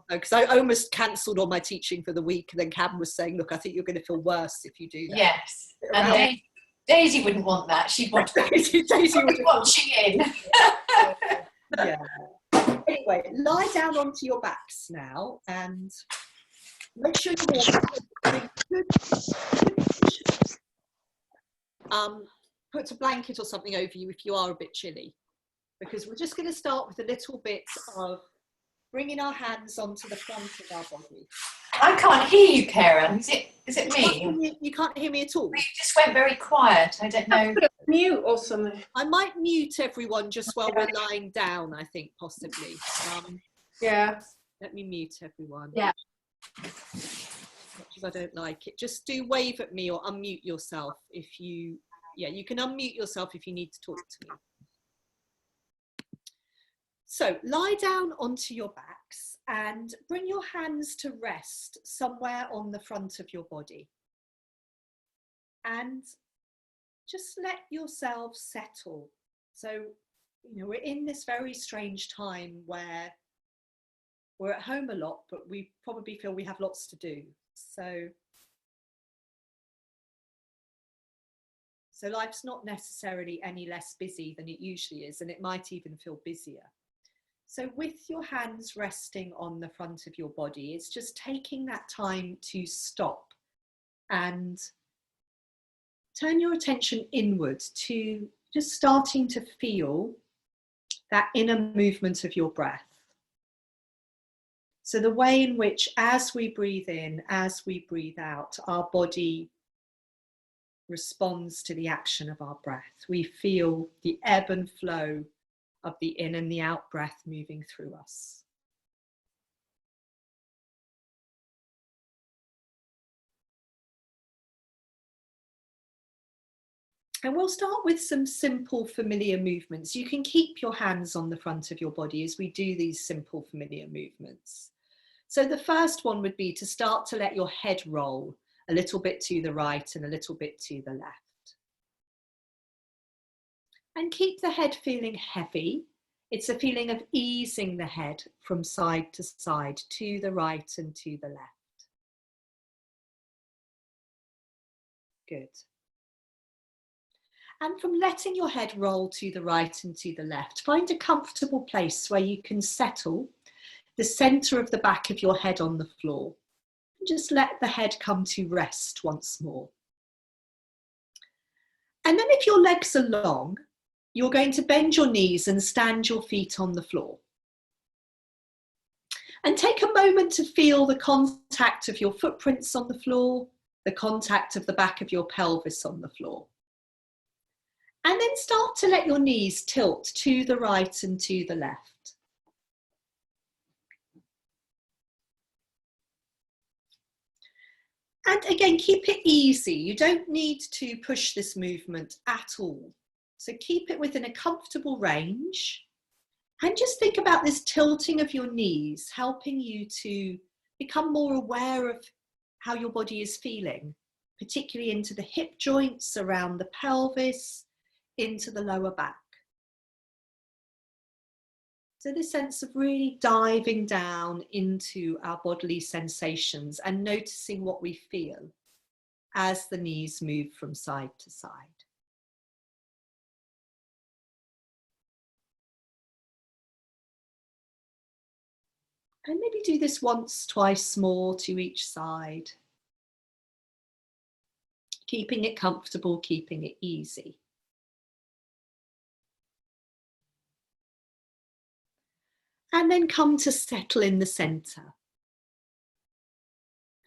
Because I almost cancelled all my teaching for the week, and then Cam was saying, look, I think you're going to feel worse if you do that. Yes, and Daisy wouldn't want that. She'd want Daisy would be watching in. Yeah. Anyway, lie down onto your backs now and make sure you're good. Put a blanket or something over you if you are a bit chilly, because we're just going to start with a little bit of bringing our hands onto the front of our body. I can't hear you, Karen. Is it me? You can't hear me at all? You just went very quiet. I don't know. Mute or something. I might mute everyone just while we're lying down, I think, possibly. Yeah. Let me mute everyone. Yeah. Because I don't like it. Just do wave at me or unmute yourself if you... Yeah, you can unmute yourself if you need to talk to me. So lie down onto your backs and bring your hands to rest somewhere on the front of your body. And just let yourself settle. So, you know, we're in this very strange time where we're at home a lot, but we probably feel we have lots to do. So life's not necessarily any less busy than it usually is, and it might even feel busier. So with your hands resting on the front of your body, it's just taking that time to stop and turn your attention inward to just starting to feel that inner movement of your breath. So the way in which, as we breathe in, as we breathe out, our body responds to the action of our breath. We feel the ebb and flow of the in and the out breath moving through us. And we'll start with some simple familiar movements. You can keep your hands on the front of your body as we do these simple familiar movements. So the first one would be to start to let your head roll a little bit to the right and a little bit to the left. And keep the head feeling heavy. It's a feeling of easing the head from side to side, to the right and to the left. Good. And from letting your head roll to the right and to the left, find a comfortable place where you can settle the centre of the back of your head on the floor. And just let the head come to rest once more. And then if your legs are long, you're going to bend your knees and stand your feet on the floor. And take a moment to feel the contact of your footprints on the floor, the contact of the back of your pelvis on the floor. And then start to let your knees tilt to the right and to the left. And again, keep it easy. You don't need to push this movement at all. So keep it within a comfortable range. And just think about this tilting of your knees, helping you to become more aware of how your body is feeling, particularly into the hip joints, around the pelvis, into the lower back. So this sense of really diving down into our bodily sensations and noticing what we feel as the knees move from side to side. And maybe do this once, twice more to each side. Keeping it comfortable, keeping it easy. And then come to settle in the centre.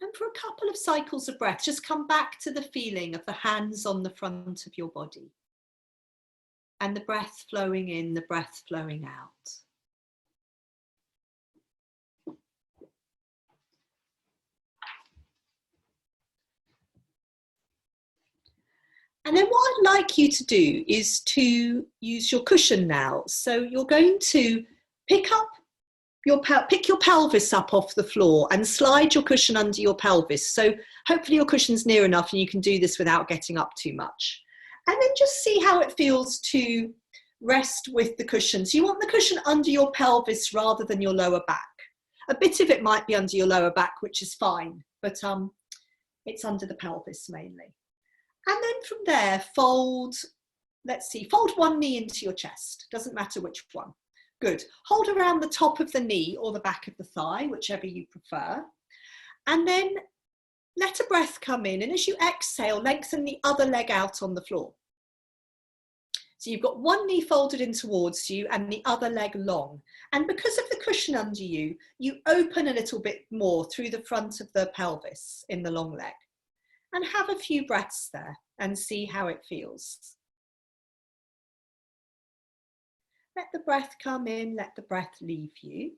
And for a couple of cycles of breath, just come back to the feeling of the hands on the front of your body. And the breath flowing in, the breath flowing out. And then what I'd like you to do is to use your cushion now. So you're going to pick your pelvis up off the floor and slide your cushion under your pelvis. So hopefully your cushion's near enough and you can do this without getting up too much. And then just see how it feels to rest with the cushion. So you want the cushion under your pelvis rather than your lower back. A bit of it might be under your lower back, which is fine, but it's under the pelvis mainly. And then from there, fold, let's see, fold one knee into your chest. Doesn't matter which one. Good. Hold around the top of the knee or the back of the thigh, whichever you prefer. And then let a breath come in. And as you exhale, lengthen the other leg out on the floor. So you've got one knee folded in towards you and the other leg long. And because of the cushion under you, you open a little bit more through the front of the pelvis in the long leg. And have a few breaths there and see how it feels. Let the breath come in, let the breath leave you.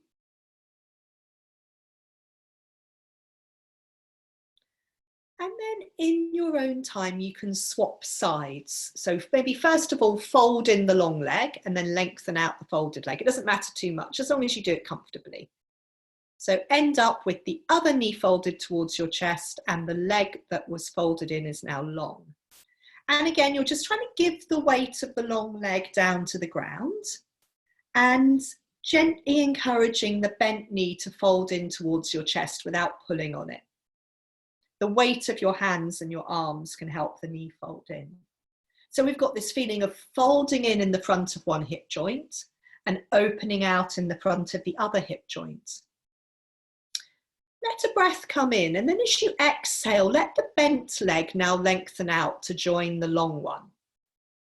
And then in your own time, you can swap sides. So maybe first of all, fold in the long leg and then lengthen out the folded leg. It doesn't matter too much, as long as you do it comfortably. So end up with the other knee folded towards your chest and the leg that was folded in is now long. And again, you're just trying to give the weight of the long leg down to the ground and gently encouraging the bent knee to fold in towards your chest without pulling on it. The weight of your hands and your arms can help the knee fold in. So we've got this feeling of folding in the front of one hip joint and opening out in the front of the other hip joint. Let a breath come in, and then as you exhale, let the bent leg now lengthen out to join the long one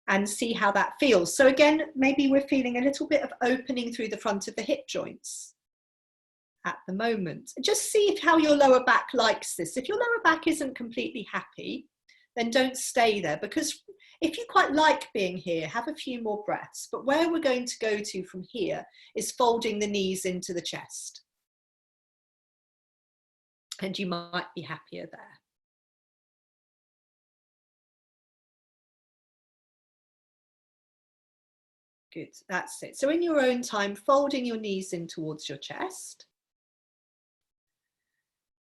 and see how that feels. So again, maybe we're feeling a little bit of opening through the front of the hip joints at the moment. Just see how your lower back likes this. If your lower back isn't completely happy, then don't stay there, because if you quite like being here, have a few more breaths. But where we're going to go to from here is folding the knees into the chest. And you might be happier there. Good, that's it. So in your own time, folding your knees in towards your chest.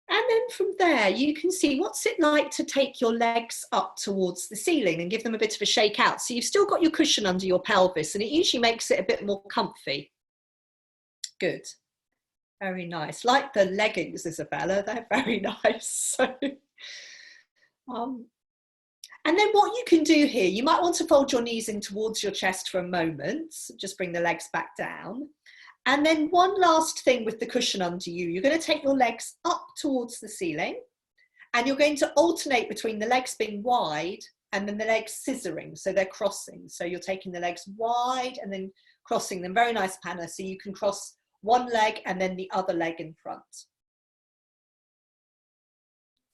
And then from there, you can see what's it like to take your legs up towards the ceiling and give them a bit of a shake out. So you've still got your cushion under your pelvis, and it usually makes it a bit more comfy. Good. Very nice. Like the leggings, Isabella, they're very nice. So, and then what you can do here, you might want to fold your knees in towards your chest for a moment. Just bring the legs back down. And then one last thing with the cushion under you, you're going to take your legs up towards the ceiling, and you're going to alternate between the legs being wide and then the legs scissoring. So they're crossing. So you're taking the legs wide and then crossing them. Very nice, Panna. So you can cross one leg and then the other leg in front.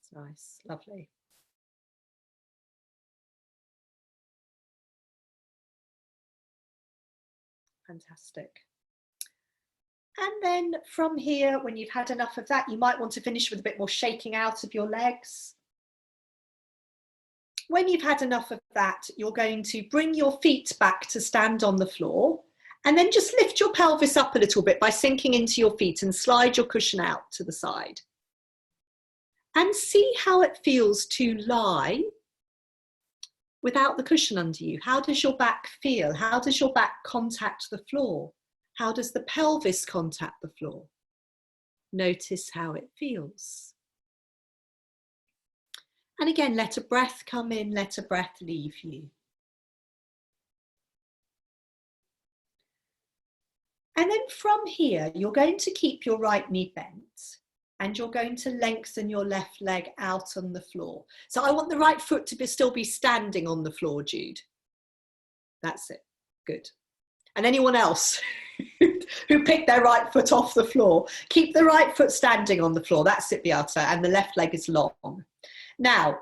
It's nice, lovely. Fantastic. And then from here, when you've had enough of that, you might want to finish with a bit more shaking out of your legs. When you've had enough of that, you're going to bring your feet back to stand on the floor. And then just lift your pelvis up a little bit by sinking into your feet and slide your cushion out to the side. And see how it feels to lie without the cushion under you. How does your back feel? How does your back contact the floor? How does the pelvis contact the floor? Notice how it feels. And again, let a breath come in, let a breath leave you. And then from here, you're going to keep your right knee bent and you're going to lengthen your left leg out on the floor. So I want the right foot to still be standing on the floor, Jude. That's it. Good. And anyone else who picked their right foot off the floor, keep the right foot standing on the floor. That's it, Beata. And the left leg is long. Now,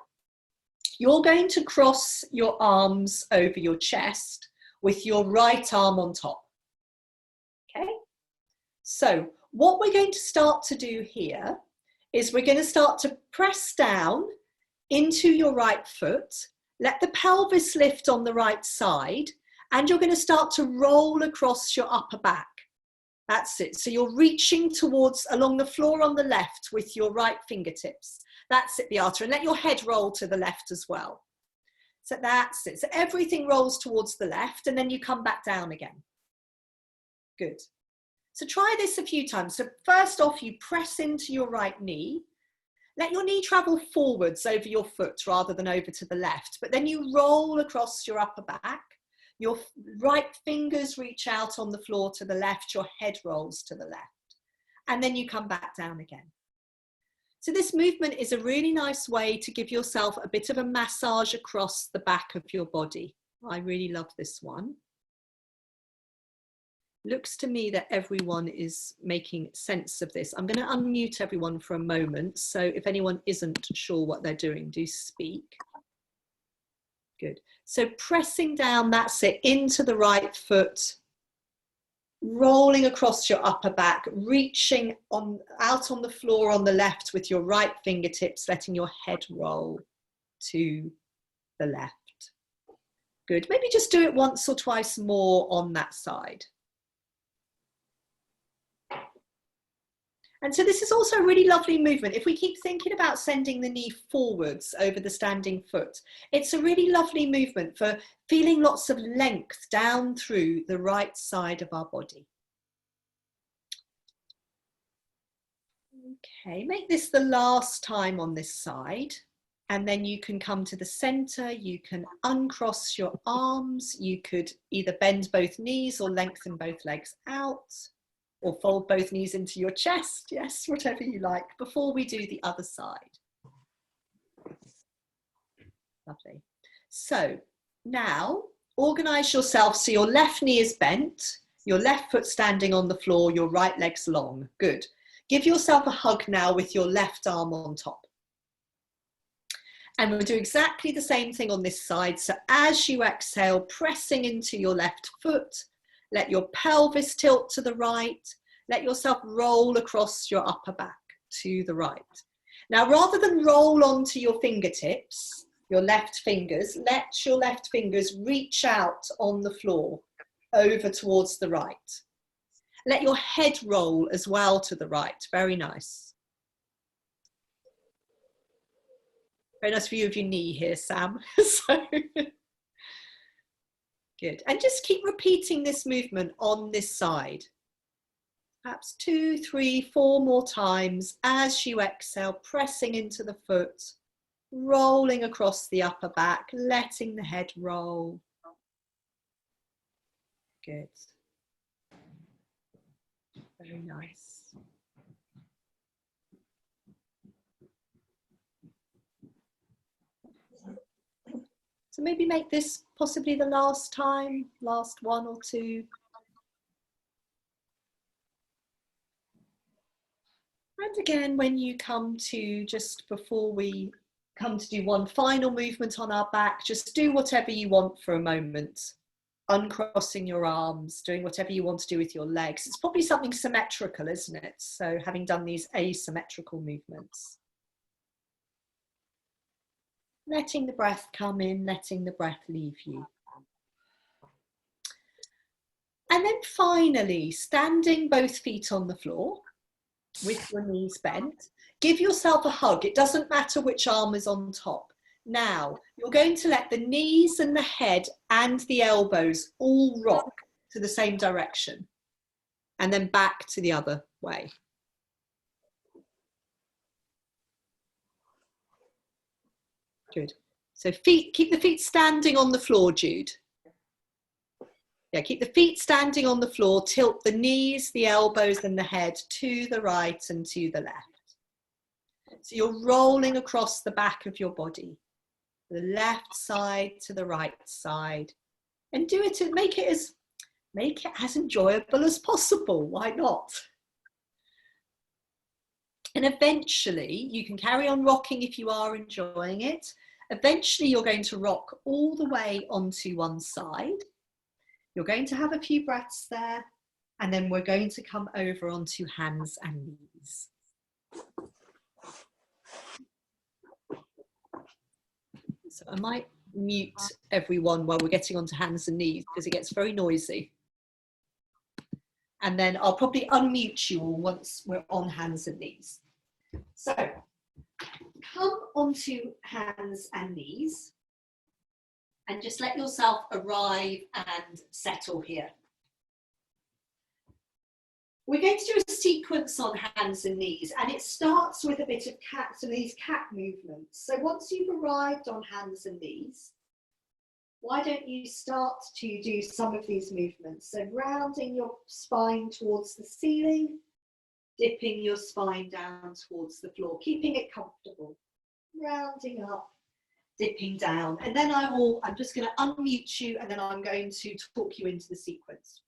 you're going to cross your arms over your chest with your right arm on top. Okay, so what we're going to start to do here is we're going to start to press down into your right foot, let the pelvis lift on the right side, and you're going to start to roll across your upper back. That's it. So you're reaching towards along the floor on the left with your right fingertips. That's it, Beata, and let your head roll to the left as well. So that's it. So everything rolls towards the left, and then you come back down again. Good. So try this a few times. So first off, you press into your right knee. Let your knee travel forwards over your foot rather than over to the left, but then you roll across your upper back. Your right fingers reach out on the floor to the left, your head rolls to the left, and then you come back down again. So this movement is a really nice way to give yourself a bit of a massage across the back of your body. I really love this one. Looks to me that everyone is making sense of this. I'm going to unmute everyone for a moment. So if anyone isn't sure what they're doing, do speak. Good. So pressing down, that's it, into the right foot, rolling across your upper back, reaching out on the floor on the left with your right fingertips, letting your head roll to the left. Good. Maybe just do it once or twice more on that side. And so this is also a really lovely movement. If we keep thinking about sending the knee forwards over the standing foot, it's a really lovely movement for feeling lots of length down through the right side of our body. Okay, make this the last time on this side. And then you can come to the center, you can uncross your arms, you could either bend both knees or lengthen both legs out, or fold both knees into your chest, yes, whatever you like, before we do the other side. Lovely. So now organize yourself so your left knee is bent, your left foot standing on the floor, your right leg's long. Good. Give yourself a hug now with your left arm on top. And we'll do exactly the same thing on this side. So as you exhale, pressing into your left foot, let your pelvis tilt to the right. Let yourself roll across your upper back to the right. Now, rather than roll onto your fingertips, your left fingers, let your left fingers reach out on the floor over towards the right. Let your head roll as well to the right. Very nice. Very nice view of your knee here, Sam. So, good. And just keep repeating this movement on this side. Perhaps 2, 3, 4 more times as you exhale, pressing into the foot, rolling across the upper back, letting the head roll. Good. Very nice. So maybe make this possibly the last time, last 1 or 2. And again, when you come to, just before we come to do one final movement on our back, just do whatever you want for a moment. Uncrossing your arms, doing whatever you want to do with your legs. It's probably something symmetrical, isn't it? So having done these asymmetrical movements. Letting the breath come in, letting the breath leave you. And then finally, standing both feet on the floor with your knees bent. Give yourself a hug. It doesn't matter which arm is on top. Now, you're going to let the knees and the head and the elbows all rock to the same direction. And then back to the other way. Good. So keep the feet standing on the floor, Jude. Yeah, keep the feet standing on the floor, tilt the knees, the elbows and the head to the right and to the left. So you're rolling across the back of your body, the left side to the right side, and do it to make it as enjoyable as possible. Why not? And eventually you can carry on rocking if you are enjoying it. Eventually you're going to rock all the way onto one side. You're going to have a few breaths there, and then we're going to come over onto hands and knees. So I might mute everyone while we're getting onto hands and knees because it gets very noisy. And then I'll probably unmute you all once we're on hands and knees. So come onto hands and knees. And just let yourself arrive and settle here. We're going to do a sequence on hands and knees, and it starts with a bit of cat, so these cat movements. So once you've arrived on hands and knees, why don't you start to do some of these movements? So rounding your spine towards the ceiling, dipping your spine down towards the floor, keeping it comfortable, rounding up, dipping down. And then I'm just going to unmute you, and then I'm going to talk you into the sequence.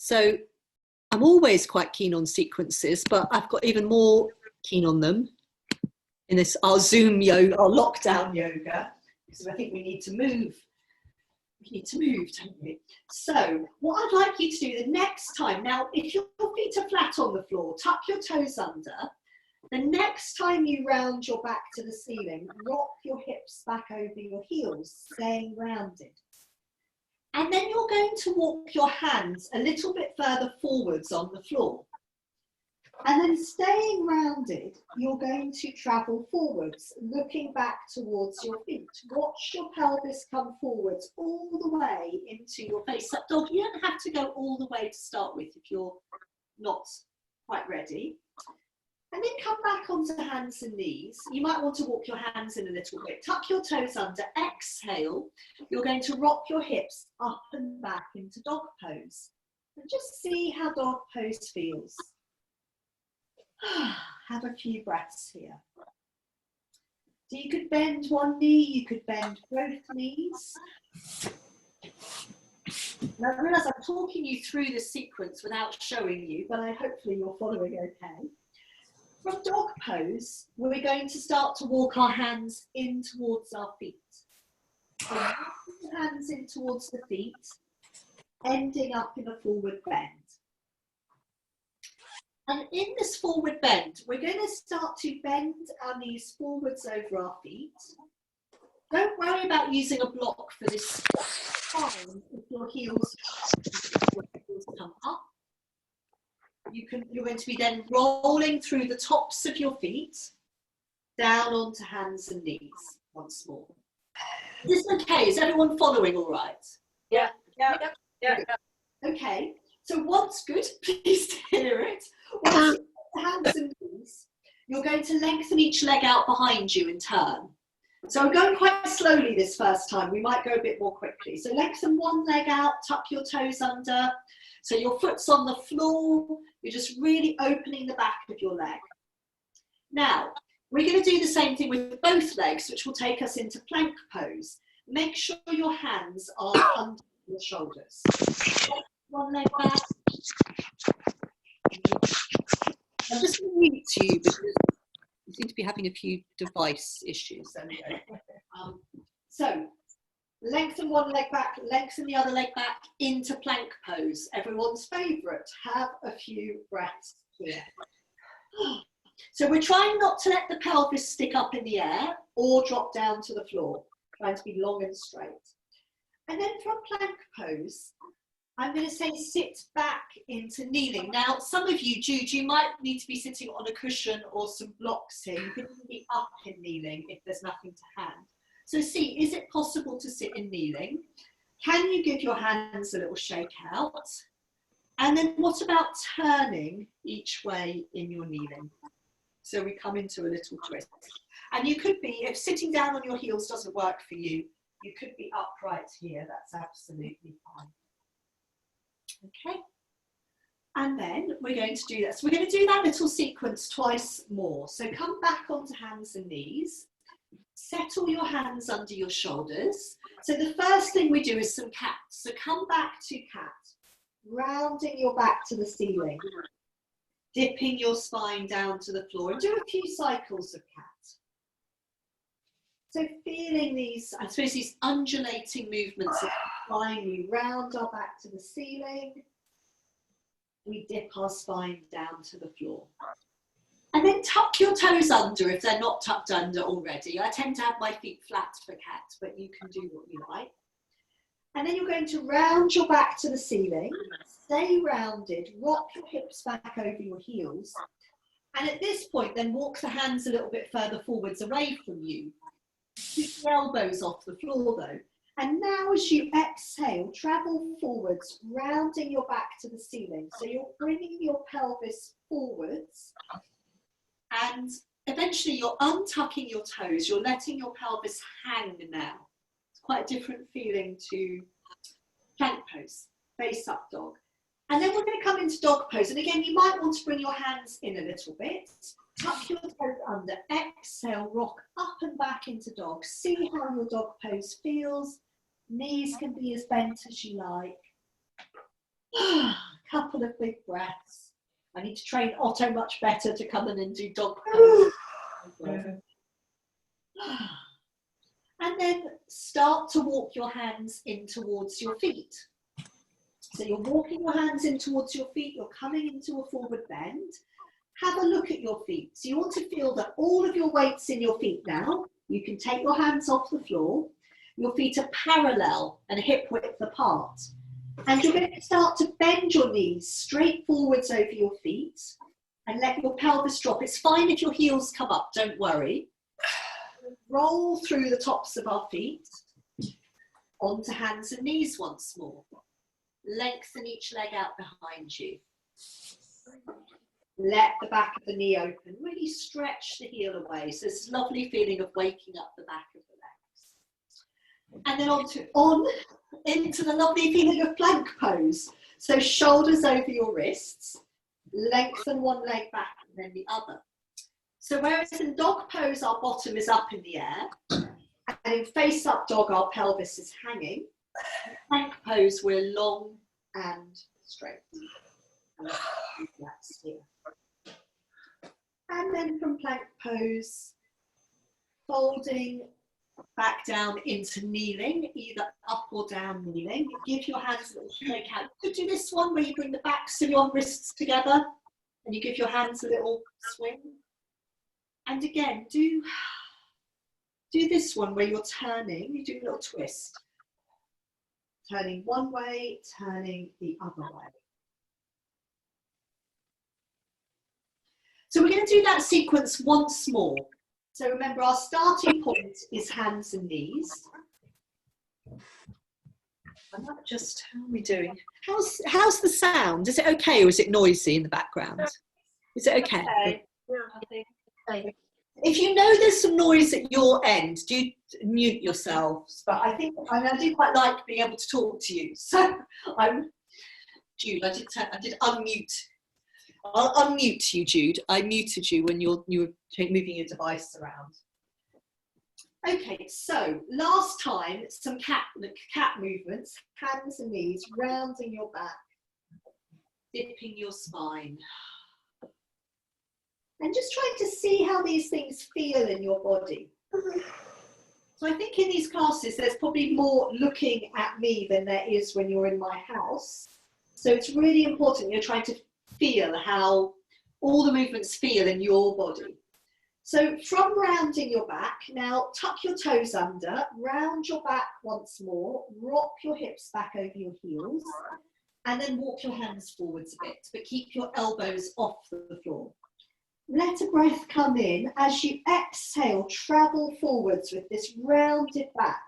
So I'm always quite keen on sequences, but I've got even more keen on them in this, our Zoom yoga, our lockdown yoga, because I think we need to move. We need to move, don't we? So what I'd like you to do the next time, now if your feet are flat on the floor, tuck your toes under. The next time you round your back to the ceiling, rock your hips back over your heels, staying rounded. And then you're going to walk your hands a little bit further forwards on the floor. And then staying rounded, you're going to travel forwards, looking back towards your feet. Watch your pelvis come forwards all the way into your face-up dog. You don't have to go all the way to start with if you're not quite ready. And then come back onto hands and knees. You might want to walk your hands in a little bit. Tuck your toes under. Exhale. You're going to rock your hips up and back into dog pose. And just see how dog pose feels. Have a few breaths here. So you could bend one knee, you could bend both knees. Now I realise I'm talking you through the sequence without showing you, but hopefully you're following okay. From dog pose, we're going to start to walk our hands in towards our feet. So hands in towards the feet, ending up in a forward bend. And in this forward bend, we're going to start to bend our knees forwards over our feet. Don't worry about using a block for this. Fine if your heels come up. You're going to be then rolling through the tops of your feet down onto hands and knees once more. Is this okay? Is everyone following all right? Yeah. Okay, so once good, please hear it. Once you get hands and knees, you're going to lengthen each leg out behind you in turn. So I'm going quite slowly this first time. We might go a bit more quickly. So lengthen one leg out, tuck your toes under. So your foot's on the floor. You're just really opening the back of your leg. Now, we're going to do the same thing with both legs, which will take us into plank pose. Make sure your hands are under your shoulders. One leg back. I'm just going to mute you because you seem to be having a few device issues. There we go. So, lengthen one leg back, lengthen the other leg back into plank pose. Everyone's favourite. Have a few breaths here. So we're trying not to let the pelvis stick up in the air or drop down to the floor. Trying to be long and straight. And then from plank pose, I'm going to say sit back into kneeling. Now, some of you, Jude, you might need to be sitting on a cushion or some blocks here. You can even be up in kneeling if there's nothing to hand. So see, is it possible to sit in kneeling? Can you give your hands a little shake out? And then what about turning each way in your kneeling? So we come into a little twist. And you could be, if sitting down on your heels doesn't work for you, you could be upright here. That's absolutely fine. Okay. And then we're going to do that. So we're going to do that little sequence twice more. So come back onto hands and knees. Settle your hands under your shoulders. So the first thing we do is some cats. So come back to cat, rounding your back to the ceiling, dipping your spine down to the floor, and do a few cycles of cat. So feeling these, I suppose, these undulating movements of spine. We round our back to the ceiling. We dip our spine down to the floor. And then tuck your toes under if they're not tucked under already. I tend to have my feet flat for cat, but you can do what you like. And then you're going to round your back to the ceiling, stay rounded, rock your hips back over your heels. And at this point, then walk the hands a little bit further forwards away from you. Keep the elbows off the floor though. And now as you exhale, travel forwards, rounding your back to the ceiling. So you're bringing your pelvis forwards and eventually you're untucking your toes. You're letting your pelvis hang now. It's quite a different feeling to plank pose, face up dog. And then we're going to come into dog pose. And again, you might want to bring your hands in a little bit. Tuck your toes under, exhale, rock up and back into dog. See how your dog pose feels. Knees can be as bent as you like. Couple of big breaths. I need to train Otto much better to come in and do dog pose. And then start to walk your hands in towards your feet. So you're walking your hands in towards your feet, you're coming into a forward bend. Have a look at your feet. So you want to feel that all of your weight's in your feet now. You can take your hands off the floor. Your feet are parallel and hip width apart. And you're going to start to bend your knees straight forwards over your feet and let your pelvis drop. It's fine if your heels come up, don't worry. Roll through the tops of our feet onto hands and knees once more. Lengthen each leg out behind you. Let the back of the knee open. Really stretch the heel away. So this lovely feeling of waking up the back of the legs. And then into the lovely feeling of plank pose. So shoulders over your wrists. Lengthen one leg back and then the other. So whereas in dog pose, our bottom is up in the air. And in face up dog, our pelvis is hanging. In plank pose, we're long and straight. And that's here. And then from plank pose, folding back down into kneeling, either up or down kneeling. Give your hands a little shake out. You could do this one where you bring the backs of your wrists together and you give your hands a little swing. And again, do this one where you're turning, you do a little twist. Turning one way, turning the other way. So we're going to do that sequence once more. So remember, our starting point is hands and knees. I'm not just, how are we doing? How's the sound? Is it okay or is it noisy in the background? Is it okay? Okay. If you know there's some noise at your end, do mute yourselves. But I do quite like being able to talk to you. So Jude, I did unmute. I'll unmute you, Jude. I muted you when you were moving your device around. Okay, so last time, some cat movements, hands and knees, rounding your back, dipping your spine. And just trying to see how these things feel in your body. So I think in these classes, there's probably more looking at me than there is when you're in my house. So it's really important you're trying to feel how all the movements feel in your body. So from rounding your back, now tuck your toes under, round your back once more, rock your hips back over your heels, and then walk your hands forwards a bit, but keep your elbows off the floor. Let a breath come in. As you exhale, travel forwards with this rounded back.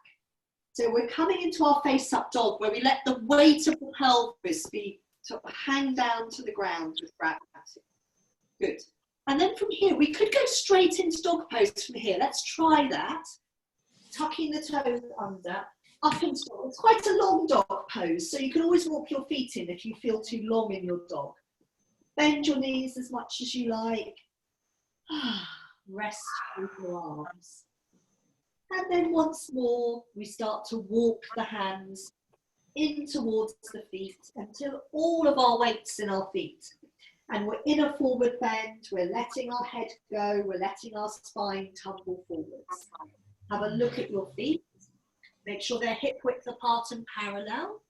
So we're coming into our face up dog where we let the weight of the pelvis be sort of hang down to the ground with gravity. Good. And then from here, we could go straight into dog pose from here. Let's try that. Tucking the toes under, up into dog. It's quite a long dog pose, so you can always walk your feet in if you feel too long in your dog. Bend your knees as much as you like. Rest with your arms. And then once more, we start to walk the hands in towards the feet until all of our weight's in our feet. And we're in a forward bend, we're letting our head go, we're letting our spine tumble forwards. Have a look at your feet. Make sure they're hip width apart and parallel.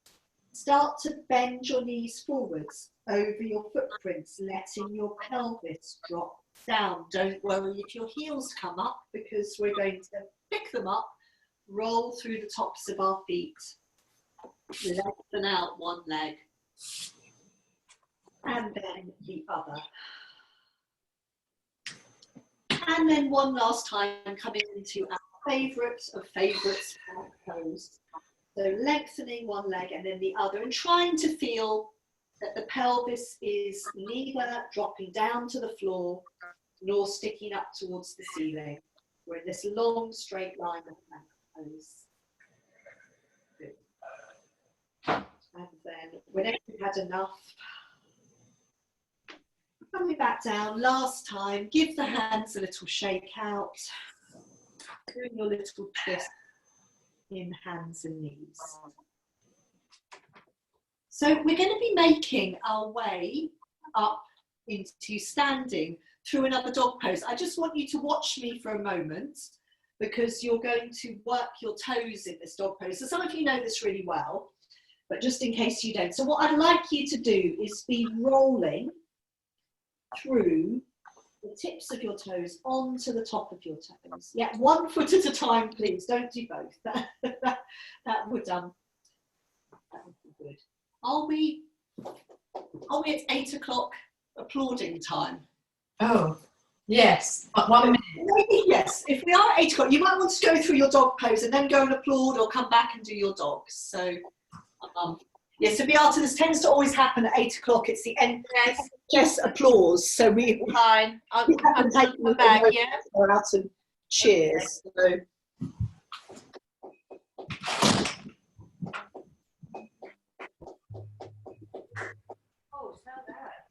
Start to bend your knees forwards over your footprints, letting your pelvis drop down. Don't worry if your heels come up because we're going to pick them up, roll through the tops of our feet, lengthen out one leg, and then the other. And then one last time, coming into our favourite of favourites pose, So lengthening one leg and then the other, and trying to feel that the pelvis is neither dropping down to the floor nor sticking up towards the ceiling. We're in this long straight line of plank pose. Good. And then whenever you've had enough, coming back down, last time, give the hands a little shake out, doing your little twist in hands and knees. So we're going to be making our way up into standing through another dog pose. I just want you to watch me for a moment because you're going to work your toes in this dog pose. So some of you know this really well, but just in case you don't. So what I'd like you to do is be rolling through the tips of your toes onto the top of your toes. Yeah, 1 foot at a time, please. Don't do both. That would be good. Are we at 8 o'clock applauding time? Oh, yes. 1 minute. Maybe yes. If we are at 8 o'clock, you might want to go through your dog pose and then go and applaud or come back and do your dogs. So, yeah, so Beata, this tends to always happen at 8 o'clock. It's the end. Yes. Yes, applause. So we Fine. I'll take come back, yeah? Out and cheers. Okay. So. Oh, smell that.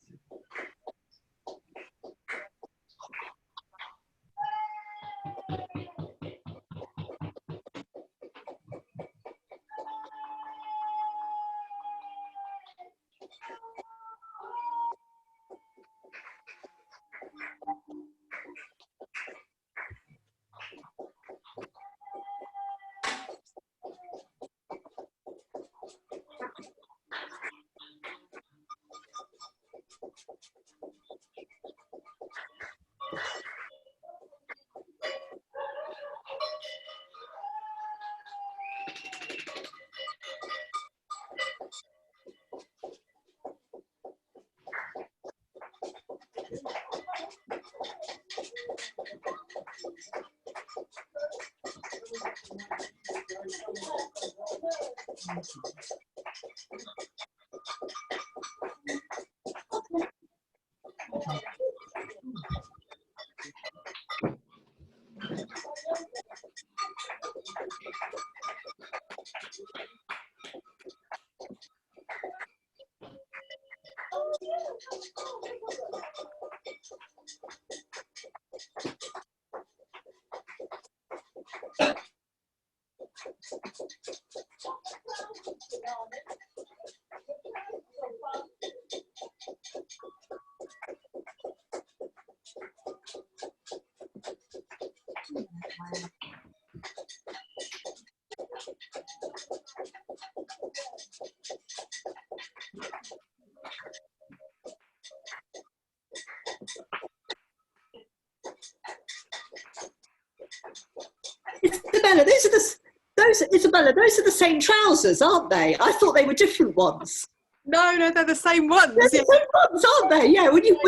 Isabella, those are the same trousers, aren't they? I thought they were different ones. No, they're the same ones. They're the same ones, aren't they? Yeah. When you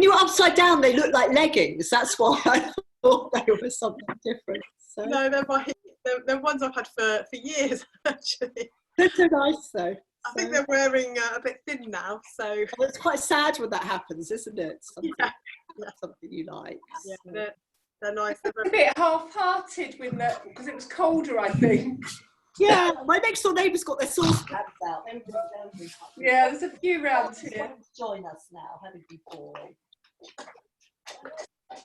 were upside down, they looked like leggings. That's why I thought they were something different. So. No, they're ones I've had for years, actually. They're so nice, though. I think they're wearing a bit thin now, so. Well, it's quite sad when that happens, isn't it? Something, yeah. Something you like. Yeah, so. they're nice. They're a bit half-hearted because it was colder, I think. Yeah, my next door neighbour's got their saucepans out. Yeah, there's a few round here. Join us now, haven't you, boy?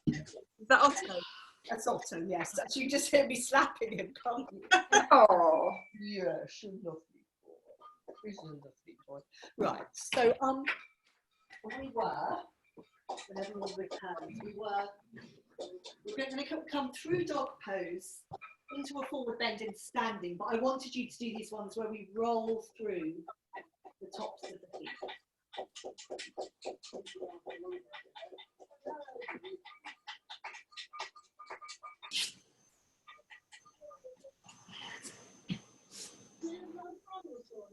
Is that Otto? That's Otto, yes. That's, you just hear me slapping him, can't you? Oh. Yes, you lovely boy. He's a lovely boy. Right, so we were, when everyone returned, we're going to come through dog pose into a forward bend in standing, but I wanted you to do these ones where we roll through the tops of the feet.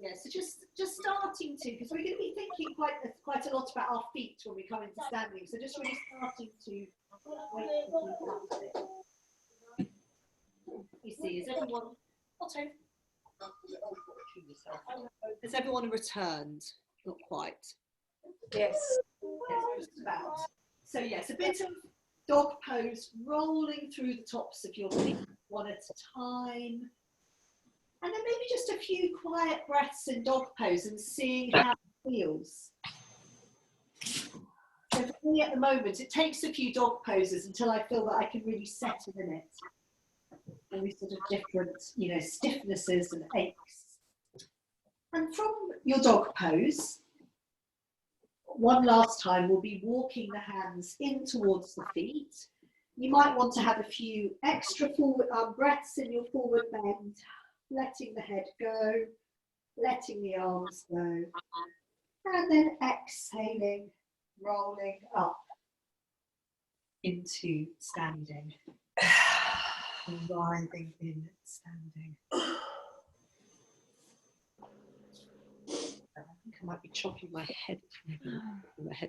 Yeah, so just starting to, because we're going to be thinking quite a lot about our feet when we come into standing, so just really starting to wait for feet up a bit. You see, is everyone, Otto, Has everyone returned? Not quite. Yes. Yes, just about. So yes, a bit of dog pose, rolling through the tops of your feet one at a time. And then maybe just a few quiet breaths in dog pose and seeing how it feels. So for me at the moment, it takes a few dog poses until I feel that I can really settle in it. All these sort of different, you know, stiffnesses and aches. And from your dog pose, one last time, we'll be walking the hands in towards the feet. You might want to have a few extra forward breaths in your forward bend, letting the head go, letting the arms go, and then exhaling, rolling up into standing. And rising in standing. I think I might be chopping my head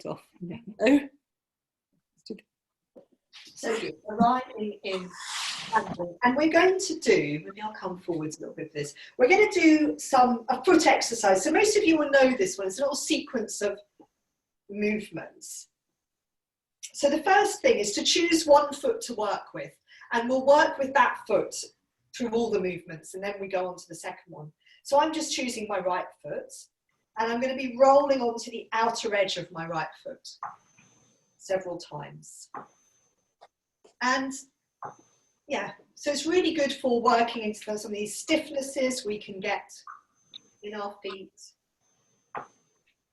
off. No. So arriving in standing, and we're going to do, maybe I'll come forwards a little bit for this. We're going to do a foot exercise. So most of you will know this one. It's a little sequence of movements. So the first thing is to choose one foot to work with, and we'll work with that foot through all the movements, and then we go on to the second one. So I'm just choosing my right foot, and I'm going to be rolling onto the outer edge of my right foot several times. And yeah, so it's really good for working into some of these stiffnesses we can get in our feet.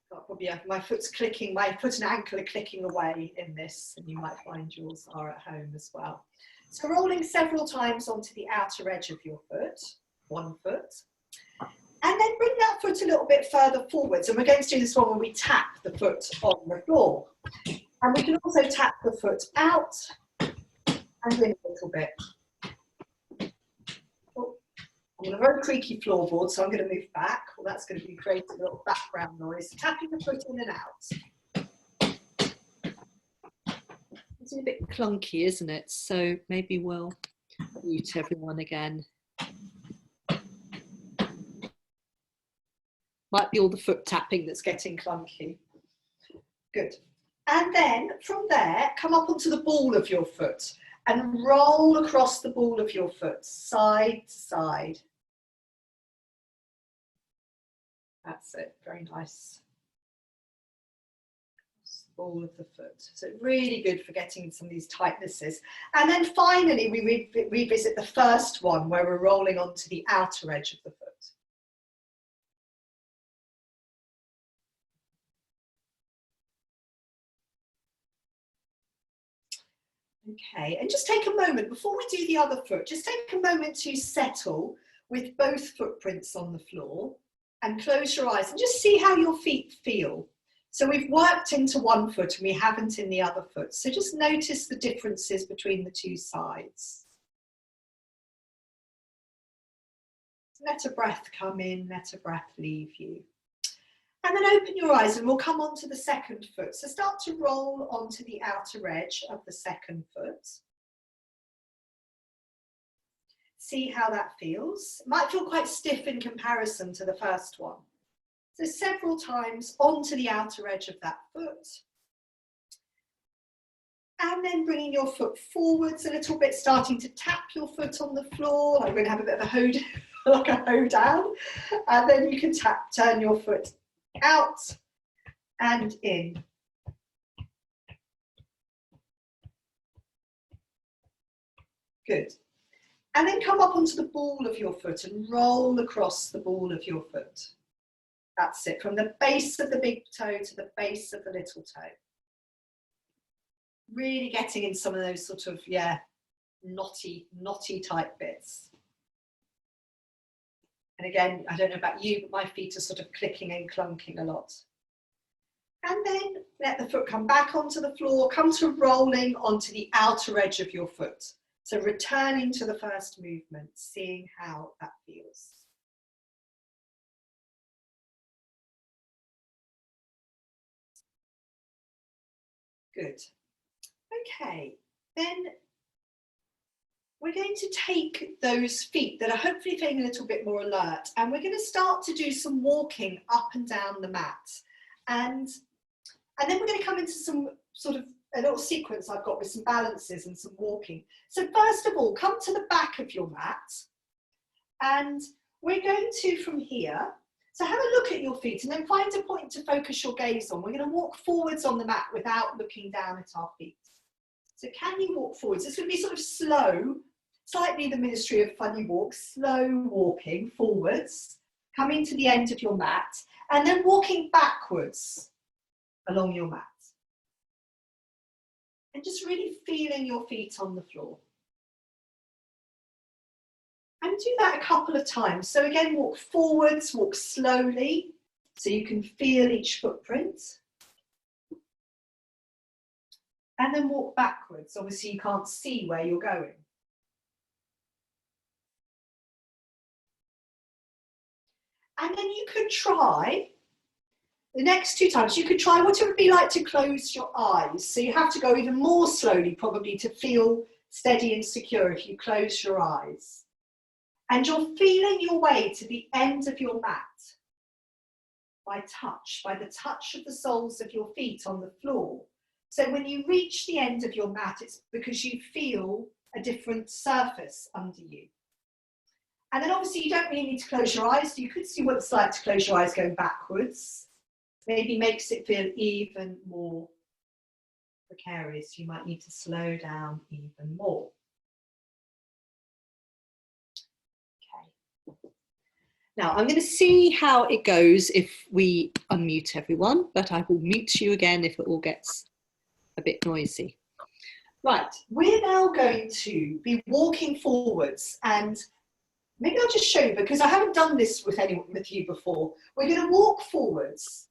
Probably my foot's clicking, my foot and ankle are clicking away in this, and you might find yours are at home as well. So rolling several times onto the outer edge of your foot, one foot, and then bring that foot a little bit further forwards. And we're going to do this one where we tap the foot on the floor. And we can also tap the foot out and in a little bit. Oh, I'm on a very creaky floorboard, so I'm going to move back. Well, that's going to be creating a little background noise. Tapping the foot in and out. It's a bit clunky, isn't it? So maybe we'll mute everyone again. Might be all the foot tapping that's getting clunky. Good. And then from there, come up onto the ball of your foot and roll across the ball of your foot, side to side. That's it, very nice. Ball of the foot. So really good for getting some of these tightnesses. And then finally, we revisit the first one where we're rolling onto the outer edge of the foot. Okay, and just take a moment, before we do the other foot, just take a moment to settle with both footprints on the floor and close your eyes and just see how your feet feel. So we've worked into one foot and we haven't in the other foot. So just notice the differences between the two sides. Let a breath come in, let a breath leave you. And then open your eyes and we'll come on to the second foot. So start to roll onto the outer edge of the second foot. See how that feels. It might feel quite stiff in comparison to the first one. So several times onto the outer edge of that foot. And then bringing your foot forwards a little bit, starting to tap your foot on the floor. Like we're going to have a bit of a hold, like a hoe down. And then you can turn your foot out and in. Good. And then come up onto the ball of your foot and roll across the ball of your foot. That's it, from the base of the big toe to the base of the little toe. Really getting in some of those sort of, yeah, knotty type bits. And again, I don't know about you, but my feet are sort of clicking and clunking a lot. And then let the foot come back onto the floor, come to rolling onto the outer edge of your foot. So returning to the first movement, seeing how that feels. Good. Okay, then we're going to take those feet that are hopefully feeling a little bit more alert, and we're going to start to do some walking up and down the mat. And then we're going to come into some sort of a little sequence I've got with some balances and some walking. So first of all, come to the back of your mat, and we're going to, from here, so have a look at your feet and then find a point to focus your gaze on. We're going to walk forwards on the mat without looking down at our feet. So can you walk forwards? It's going to be sort of slow, slightly the Ministry of Funny Walk, slow walking forwards, coming to the end of your mat, and then walking backwards along your mat. And just really feeling your feet on the floor. And do that a couple of times. So again, walk forwards, walk slowly, so you can feel each footprint. And then walk backwards. Obviously, you can't see where you're going. And then you could try, the next 2 times, you could try what it would be like to close your eyes. So you have to go even more slowly, probably, to feel steady and secure if you close your eyes. And you're feeling your way to the end of your mat by touch, by the touch of the soles of your feet on the floor. So when you reach the end of your mat, it's because you feel a different surface under you. And then obviously you don't really need to close your eyes. So you could see what it's like to close your eyes going backwards. Maybe makes it feel even more precarious. You might need to slow down even more. Now, I'm going to see how it goes if we unmute everyone, but I will mute you again if it all gets a bit noisy. Right, we're now going to be walking forwards, and maybe I'll just show you, because I haven't done this with anyone with you before. We're going to walk forwards.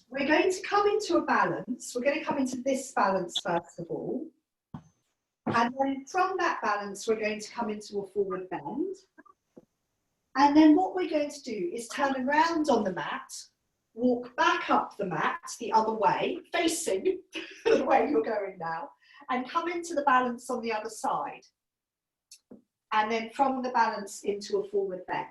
We're going to come into a balance. We're going to come into this balance first of all. And then from that balance, we're going to come into a forward bend. And then what we're going to do is turn around on the mat, walk back up the mat the other way, facing the way you're going now, and come into the balance on the other side. And then from the balance into a forward bend.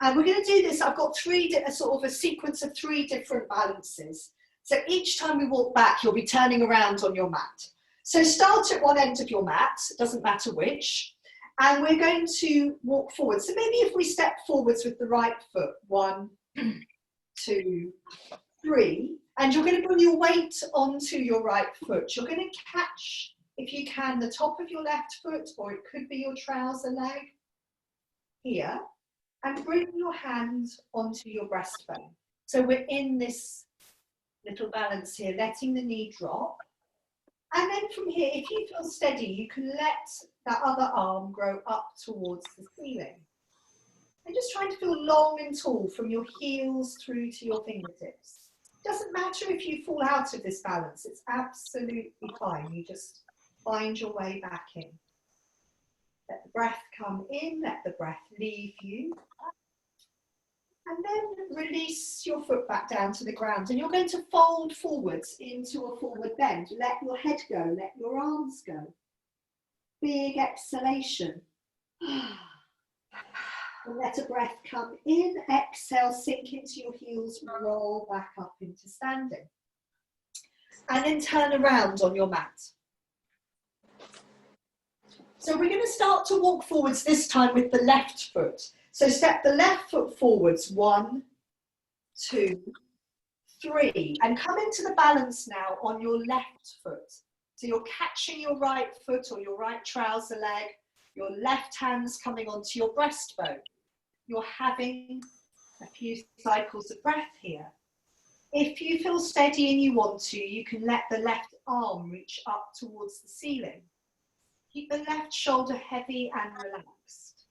And we're going to do this, I've got sort of a sequence of 3 different balances. So each time we walk back, you'll be turning around on your mat. So start at one end of your mat, it doesn't matter which. And we're going to walk forward. So maybe if we step forwards with the right foot, 1, 2, 3, and you're going to bring your weight onto your right foot. You're going to catch, if you can, the top of your left foot, or it could be your trouser leg here, and bring your hand onto your breastbone. So we're in this little balance here, letting the knee drop. And then from here, if you feel steady, you can let that other arm grow up towards the ceiling. And just trying to feel long and tall from your heels through to your fingertips. It doesn't matter if you fall out of this balance, it's absolutely fine. You just find your way back in. Let the breath come in, let the breath leave you. And then release your foot back down to the ground, and you're going to fold forwards into a forward bend. Let your head go, let your arms go. Big exhalation. And let a breath come in, exhale, sink into your heels, roll back up into standing. And then turn around on your mat. So we're going to start to walk forwards this time with the left foot. So step the left foot forwards, 1, 2, 3, and come into the balance now on your left foot. So you're catching your right foot or your right trouser leg, your left hand's coming onto your breastbone. You're having a few cycles of breath here. If you feel steady and you want to, you can let the left arm reach up towards the ceiling. Keep the left shoulder heavy and relaxed.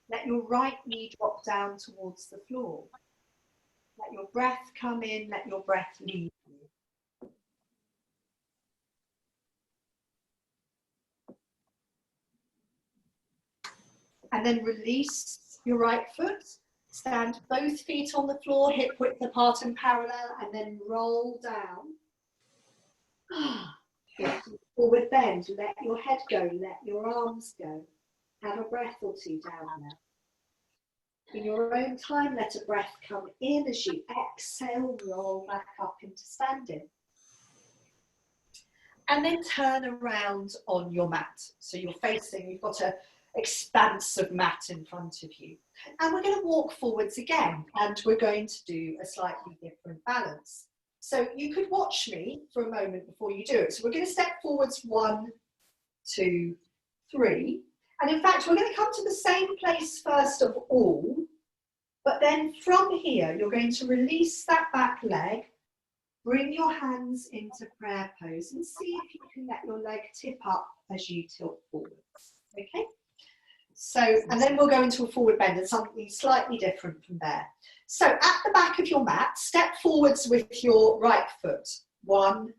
Let your right knee drop down towards the floor. Let your breath come in, let your breath leave you. And then release your right foot. Stand both feet on the floor, hip width apart and parallel, and then roll down. Good. Forward bend, let your head go, let your arms go. Have a breath or two down there. In your own time, let a breath come in as you exhale, roll back up into standing. And then turn around on your mat. So you're facing, you've got an expanse of mat in front of you. And we're going to walk forwards again, and we're going to do a slightly different balance. So you could watch me for a moment before you do it. So we're going to step forwards 1, 2, 3. And in fact, we're going to come to the same place first of all. But then from here, you're going to release that back leg. Bring your hands into prayer pose and see if you can let your leg tip up as you tilt forwards. Okay? So, and then we'll go into a forward bend and something slightly different from there. So at the back of your mat, step forwards with your right foot. 1,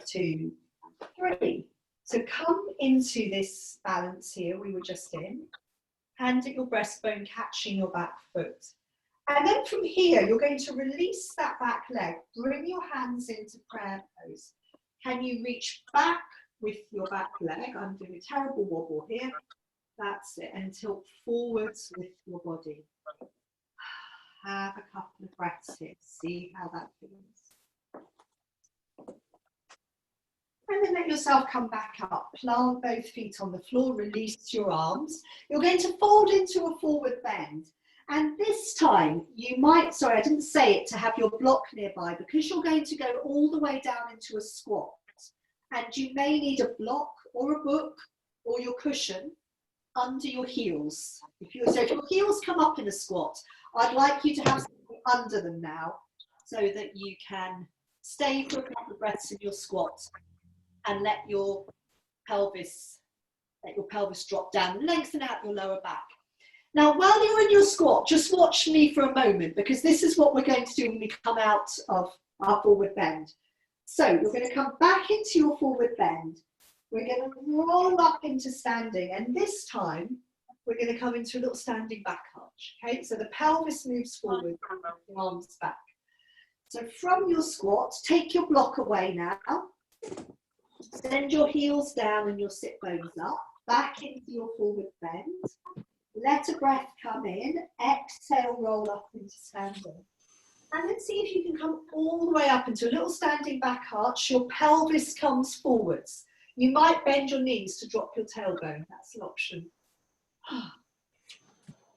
2, 3. So come into this balance here we were just in. Hand at your breastbone, catching your back foot. And then from here, you're going to release that back leg. Bring your hands into prayer pose. Can you reach back with your back leg? I'm doing a terrible wobble here. That's it. And tilt forwards with your body. Have a couple of breaths here. See how that feels. And then let yourself come back up. Plant both feet on the floor. Release your arms. You're going to fold into a forward bend. And this time you might, sorry, I didn't say it to have your block nearby, because you're going to go all the way down into a squat. And you may need a block or a book or your cushion under your heels. So if your heels come up in a squat, I'd like you to have something under them now so that you can stay for a couple of breaths in your squat and let your pelvis drop down, lengthen out your lower back. Now, while you're in your squat, just watch me for a moment, because this is what we're going to do when we come out of our forward bend. So you're going to come back into your forward bend. We're going to roll up into standing, and this time we're going to come into a little standing back arch. Okay, so the pelvis moves forward, the arms back. So from your squat, take your block away now. Send your heels down and your sit bones up, back into your forward bend. Let a breath come in, exhale, roll up into standing. And then see if you can come all the way up into a little standing back arch. Your pelvis comes forwards. You might bend your knees to drop your tailbone. That's an option.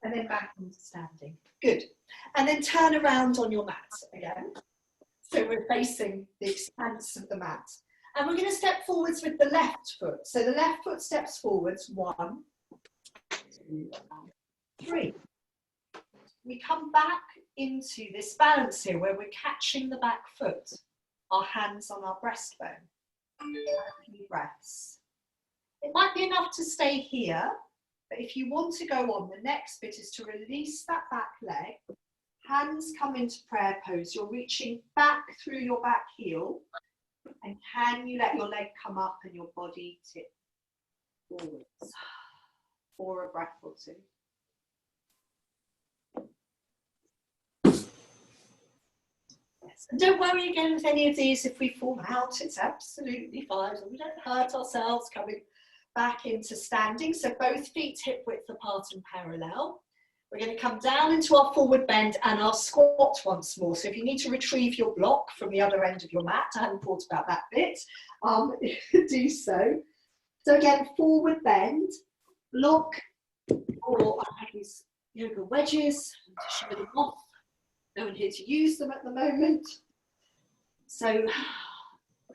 And then back into standing. Good. And then turn around on your mat again. So we're facing the expanse of the mat. And we're going to step forwards with the left foot. So the left foot steps forwards. 1, 2, 3. We come back into this balance here where we're catching the back foot, our hands on our breastbone. A few breaths. It might be enough to stay here, but if you want to go on, the next bit is to release that back leg. Hands come into prayer pose. You're reaching back through your back heel. And can you let your leg come up and your body tip forwards for a breath or two? Yes. And don't worry again with any of these if we fall out. It's absolutely fine. We don't hurt ourselves coming back into standing. So both feet hip width apart and parallel. We're going to come down into our forward bend and our squat once more. So if you need to retrieve your block from the other end of your mat, I hadn't thought about that bit, do so. So again, forward bend, block, or I have these yoga wedges to show them off. No one here to use them at the moment. So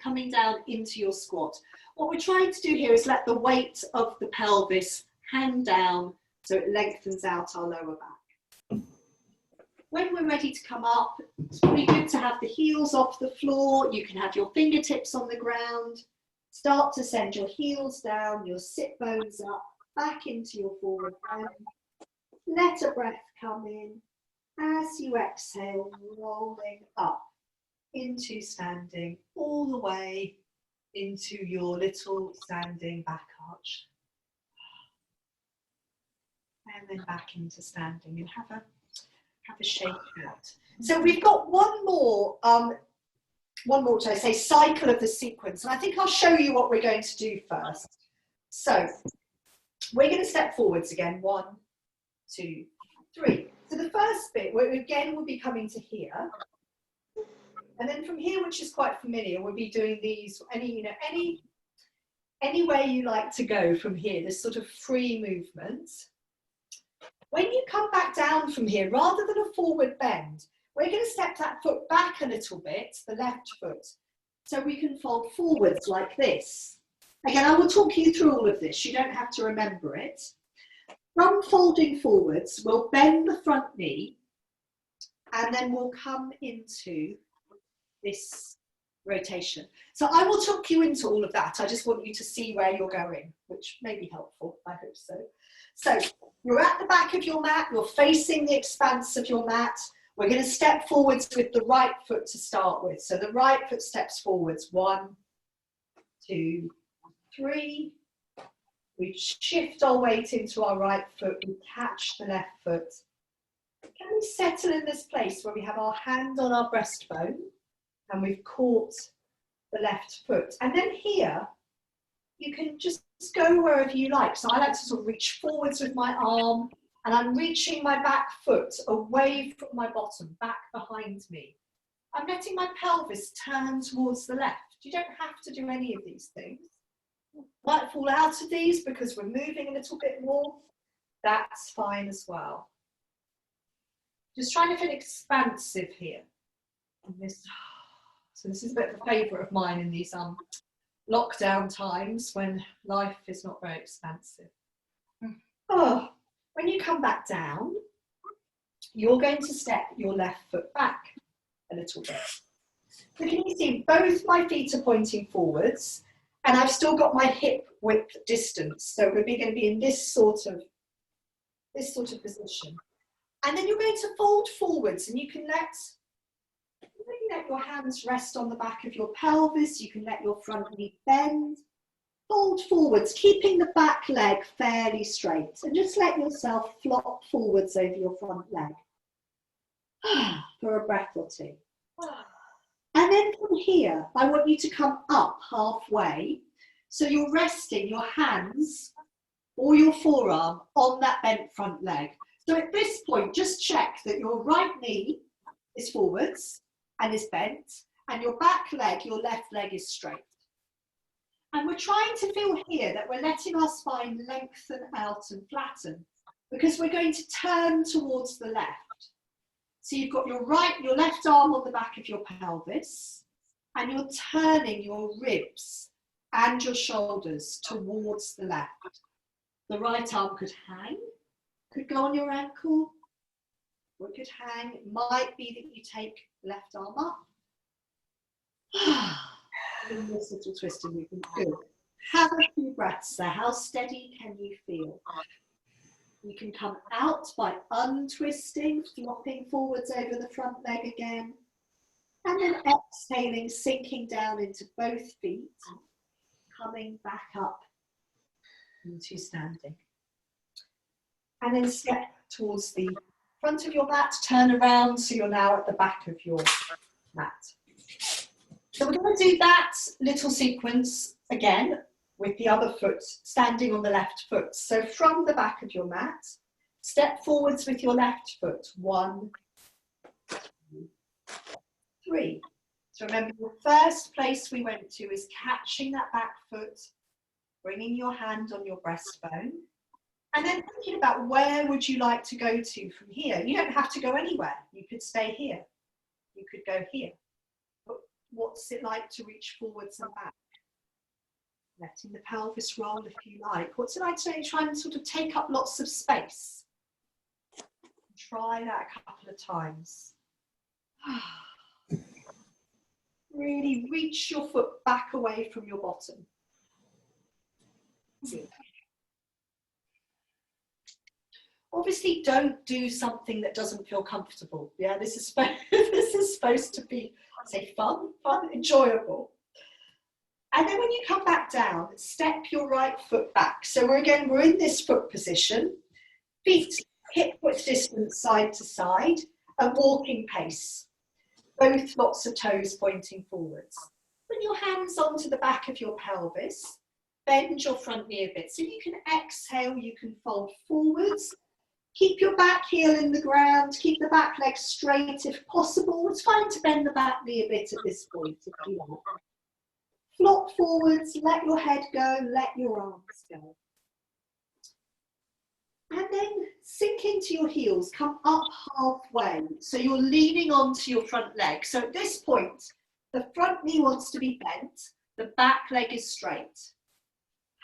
coming down into your squat. What we're trying to do here is let the weight of the pelvis hang down so it lengthens out our lower back. When we're ready to come up, it's really good to have the heels off the floor. You can have your fingertips on the ground. Start to send your heels down, your sit bones up, back into your forward bend. Let a breath come in. As you exhale, rolling up into standing, all the way into your little standing back arch. And then back into standing and have a shake out. So we've got one more one more time, say cycle of the sequence. And I think I'll show you what we're going to do first. So we're going to step forwards again. 1, 2, 3. So the first bit, again, we'll be coming to here. And then from here, which is quite familiar, we'll be doing these, any way you like to go from here, this sort of free movement. When you come back down from here, rather than a forward bend, we're going to step that foot back a little bit, the left foot, so we can fold forwards like this. Again, I will talk you through all of this. You don't have to remember it. From folding forwards, we'll bend the front knee, and then we'll come into this rotation. So I will talk you into all of that. I just want you to see where you're going, which may be helpful. I hope so. So you're at the back of your mat. You're facing the expanse of your mat. We're going to step forwards with the right foot to start with. So the right foot steps forwards. 1, 2, 3. We shift our weight into our right foot. We catch the left foot. Can we settle in this place where we have our hand on our breastbone and we've caught the left foot? And then here, you can just go wherever you like. So I like to sort of reach forwards with my arm, and I'm reaching my back foot away from my bottom, back behind me. I'm letting my pelvis turn towards the left. You don't have to do any of these things. Might fall out of these because we're moving a little bit more. That's fine as well. Just trying to feel expansive here. So this is a bit of a favourite of mine in these lockdown times when life is not very expansive. Oh, when you come back down, you're going to step your left foot back a little bit. So can you see both my feet are pointing forwards, and I've still got my hip width distance. So we're going to be in this sort of position. And then you're going to fold forwards, and you can let your hands rest on the back of your pelvis. You can let your front knee bend. Fold forwards, keeping the back leg fairly straight, and just let yourself flop forwards over your front leg for a breath or two. And then from here, I want you to come up halfway. So you're resting your hands or your forearm on that bent front leg. So at this point, just check that your right knee is forwards and is bent, and your back leg, your left leg, is straight. And we're trying to feel here that we're letting our spine lengthen out and flatten, because we're going to turn towards the left. So you've got your left arm on the back of your pelvis, and you're turning your ribs and your shoulders towards the left. The right arm could hang, could go on your ankle, or it could hang. It might be that you take the left arm up. In this little twisting movement. Good. Have a few breaths there. How steady can you feel? You can come out by untwisting, flopping forwards over the front leg again, and then exhaling, sinking down into both feet, coming back up into standing. And then step towards the front of your mat, turn around so you're now at the back of your mat. So we're going to do that little sequence again with the other foot standing on the left foot. So from the back of your mat, step forwards with your left foot. 1, 2, 3. So remember, the first place we went to is catching that back foot, bringing your hand on your breastbone, and then thinking about where would you like to go to from here. You don't have to go anywhere. You could stay here. You could go here. What's it like to reach forwards and back? Letting the pelvis roll if you like. What's it like to try and sort of take up lots of space? Try that a couple of times. Really reach your foot back away from your bottom. Good. Obviously, don't do something that doesn't feel comfortable. Yeah, this is supposed to be, say, fun, enjoyable. And then when you come back down, step your right foot back. So we're in this foot position, feet hip width distance side to side, a walking pace. Both lots of toes pointing forwards. Bring your hands onto the back of your pelvis. Bend your front knee a bit. So you can exhale, you can fold forwards. Keep your back heel in the ground. Keep the back leg straight if possible. It's fine to bend the back knee a bit at this point if you like. Flop forwards, let your head go, let your arms go. And then sink into your heels, come up halfway. So you're leaning onto your front leg. So at this point, the front knee wants to be bent, the back leg is straight.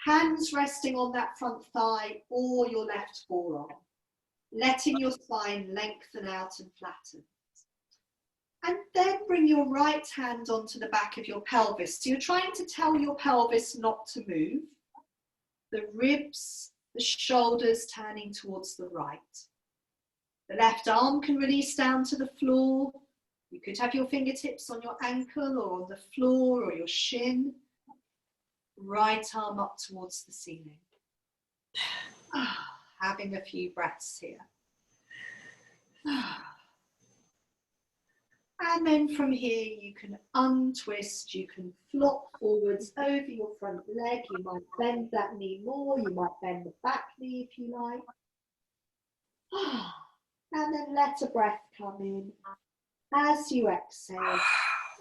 Hands resting on that front thigh or your left forearm. Letting your spine lengthen out and flatten. And then bring your right hand onto the back of your pelvis. So you're trying to tell your pelvis not to move. The ribs, the shoulders turning towards the right. The left arm can release down to the floor. You could have your fingertips on your ankle or on the floor or your shin. Right arm up towards the ceiling. Having a few breaths here. And then from here you can untwist, you can flop forwards over your front leg. You might bend that knee more, you might bend the back knee if you like. And then let a breath come in as you exhale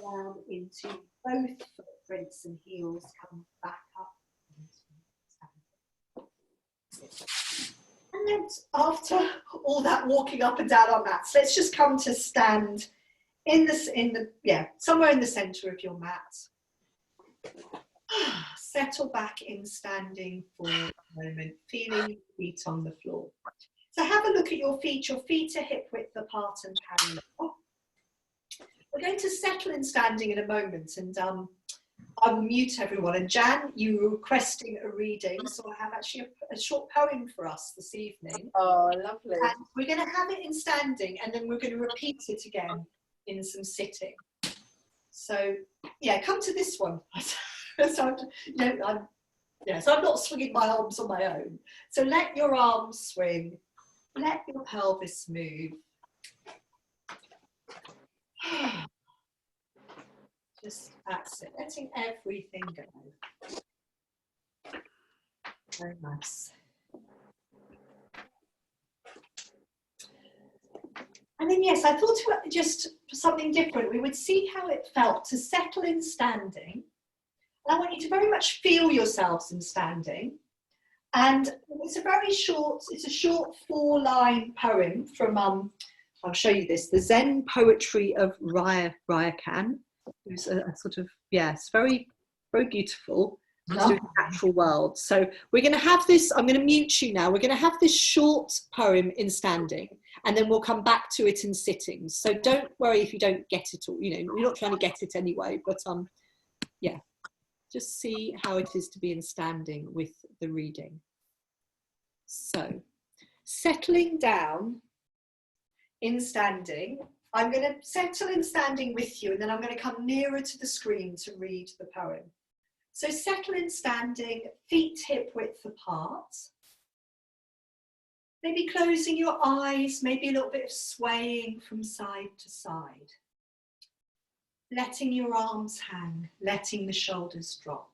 down into both footprints and heels. Come back up. And then after all that walking up and down on mats, let's just come to stand somewhere in the center of your mat. Settle back in standing for a moment, feeling your feet on the floor. So have a look at your feet. Your feet are hip width apart and parallel. We're going to settle in standing in a moment, and I'll mute everyone. And Jan, you were requesting a reading, so I have actually a short poem for us this evening. Oh, lovely. And we're going to have it in standing, and then we're going to repeat it again in some sitting. So yeah, come to this one. So I'm not swinging my arms on my own. So let your arms swing, let your pelvis move. Just that's it, letting everything go. Very nice. And then yes, I thought just something different. We would see how it felt to settle in standing. And I want you to very much feel yourselves in standing. And it's a short 4-line poem from, I'll show you this, the Zen poetry of Ryokan, who's a sort of, it's very, very beautiful. Natural world. So we're going to have this, I'm going to mute you now. We're going to have this short poem in standing, and then we'll come back to it in sitting. So don't worry if you don't get it, or you're not trying to get it anyway, but just see how it is to be in standing with the reading. So settling down in standing, I'm going to settle in standing with you, and then I'm going to come nearer to the screen to read the poem. So settle in standing, feet hip width apart. Maybe closing your eyes, maybe a little bit of swaying from side to side. Letting your arms hang, letting the shoulders drop.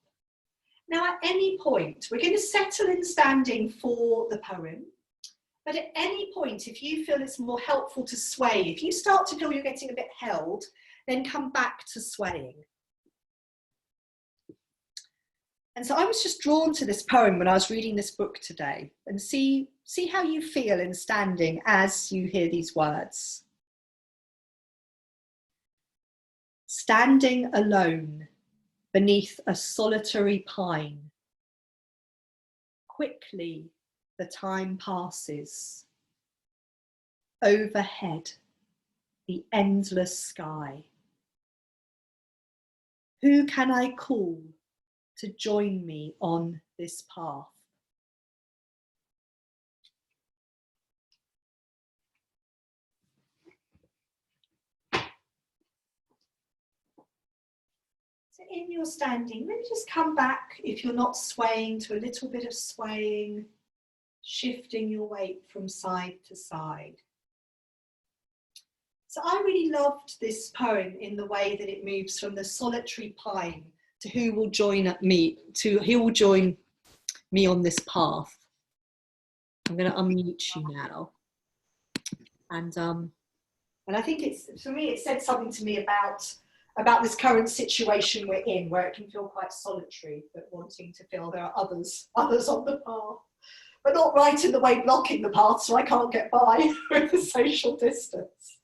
Now at any point, we're going to settle in standing for the poem. But at any point, if you feel it's more helpful to sway, if you start to feel you're getting a bit held, then come back to swaying. And so I was just drawn to this poem when I was reading this book today, and see how you feel in standing as you hear these words. Standing alone beneath a solitary pine. Quickly the time passes. Overhead, the endless sky. Who can I call to join me on this path? So in your standing, maybe just come back, if you're not swaying, to a little bit of swaying, shifting your weight from side to side. So I really loved this poem in the way that it moves from the solitary pine to who will join me on this path. I'm going to unmute you now. And I think it's, for me, it said something to me about this current situation we're in, where it can feel quite solitary, but wanting to feel there are others on the path, but not right in the way blocking the path so I can't get by with the social distance.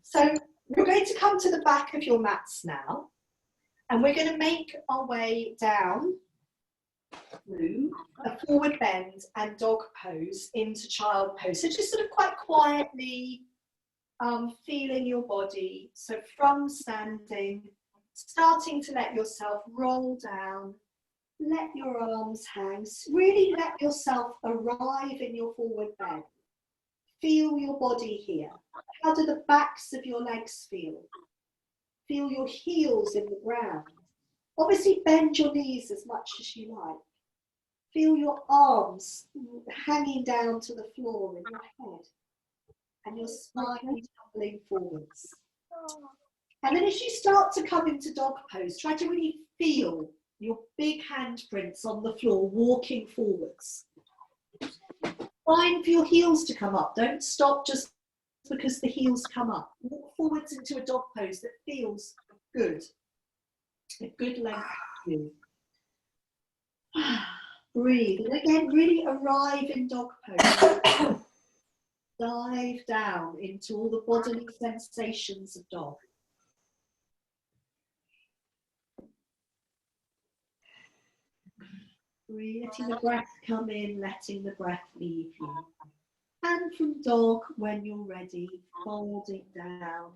So we're going to come to the back of your mats now, and we're going to make our way down through a forward bend and dog pose into child pose. So just sort of quite quietly feeling your body. So from standing, starting to let yourself roll down, let your arms hang, really let yourself arrive in your forward bend. Feel your body here. How do the backs of your legs feel? Feel your heels in the ground. Obviously bend your knees as much as you like. Feel your arms hanging down to the floor in your head, and your spine tumbling forwards. And then as you start to come into dog pose, try to really feel your big handprints on the floor walking forwards. Try for your heels to come up. Don't stop just because the heels come up. Walk forwards into a dog pose that feels good. A good length to you. Breathe. And again, really arrive in dog pose. Dive down into all the bodily sensations of dog. Letting the breath come in, letting the breath leave you. And from dog, when you're ready, folding down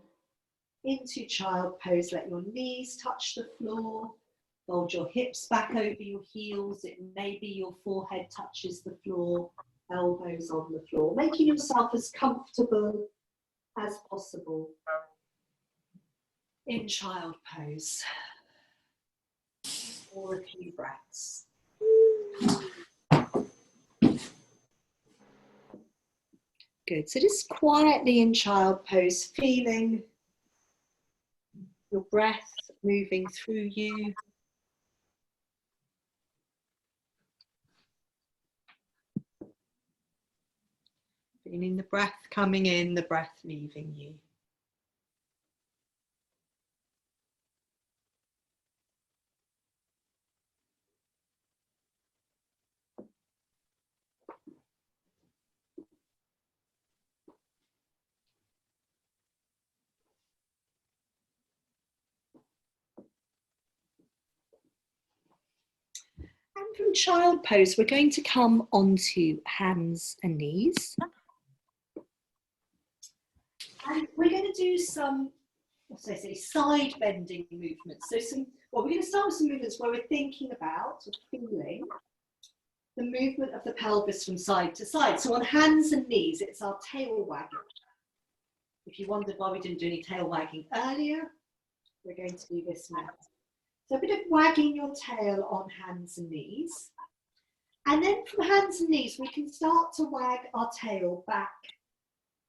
into child pose. Let your knees touch the floor. Fold your hips back over your heels. It may be your forehead touches the floor, elbows on the floor, making yourself as comfortable as possible in child pose. For a few breaths. Good. So just quietly in child pose, feeling your breath moving through you. Feeling the breath coming in, the breath leaving you. And from child pose, we're going to come onto hands and knees. And we're going to do some, what do I say, side bending movements. So we're going to start with some movements where we're thinking about or feeling the movement of the pelvis from side to side. So on hands and knees, it's our tail wagging. If you wondered why we didn't do any tail wagging earlier, we're going to do this now. So a bit of wagging your tail on hands and knees. And then from hands and knees, we can start to wag our tail back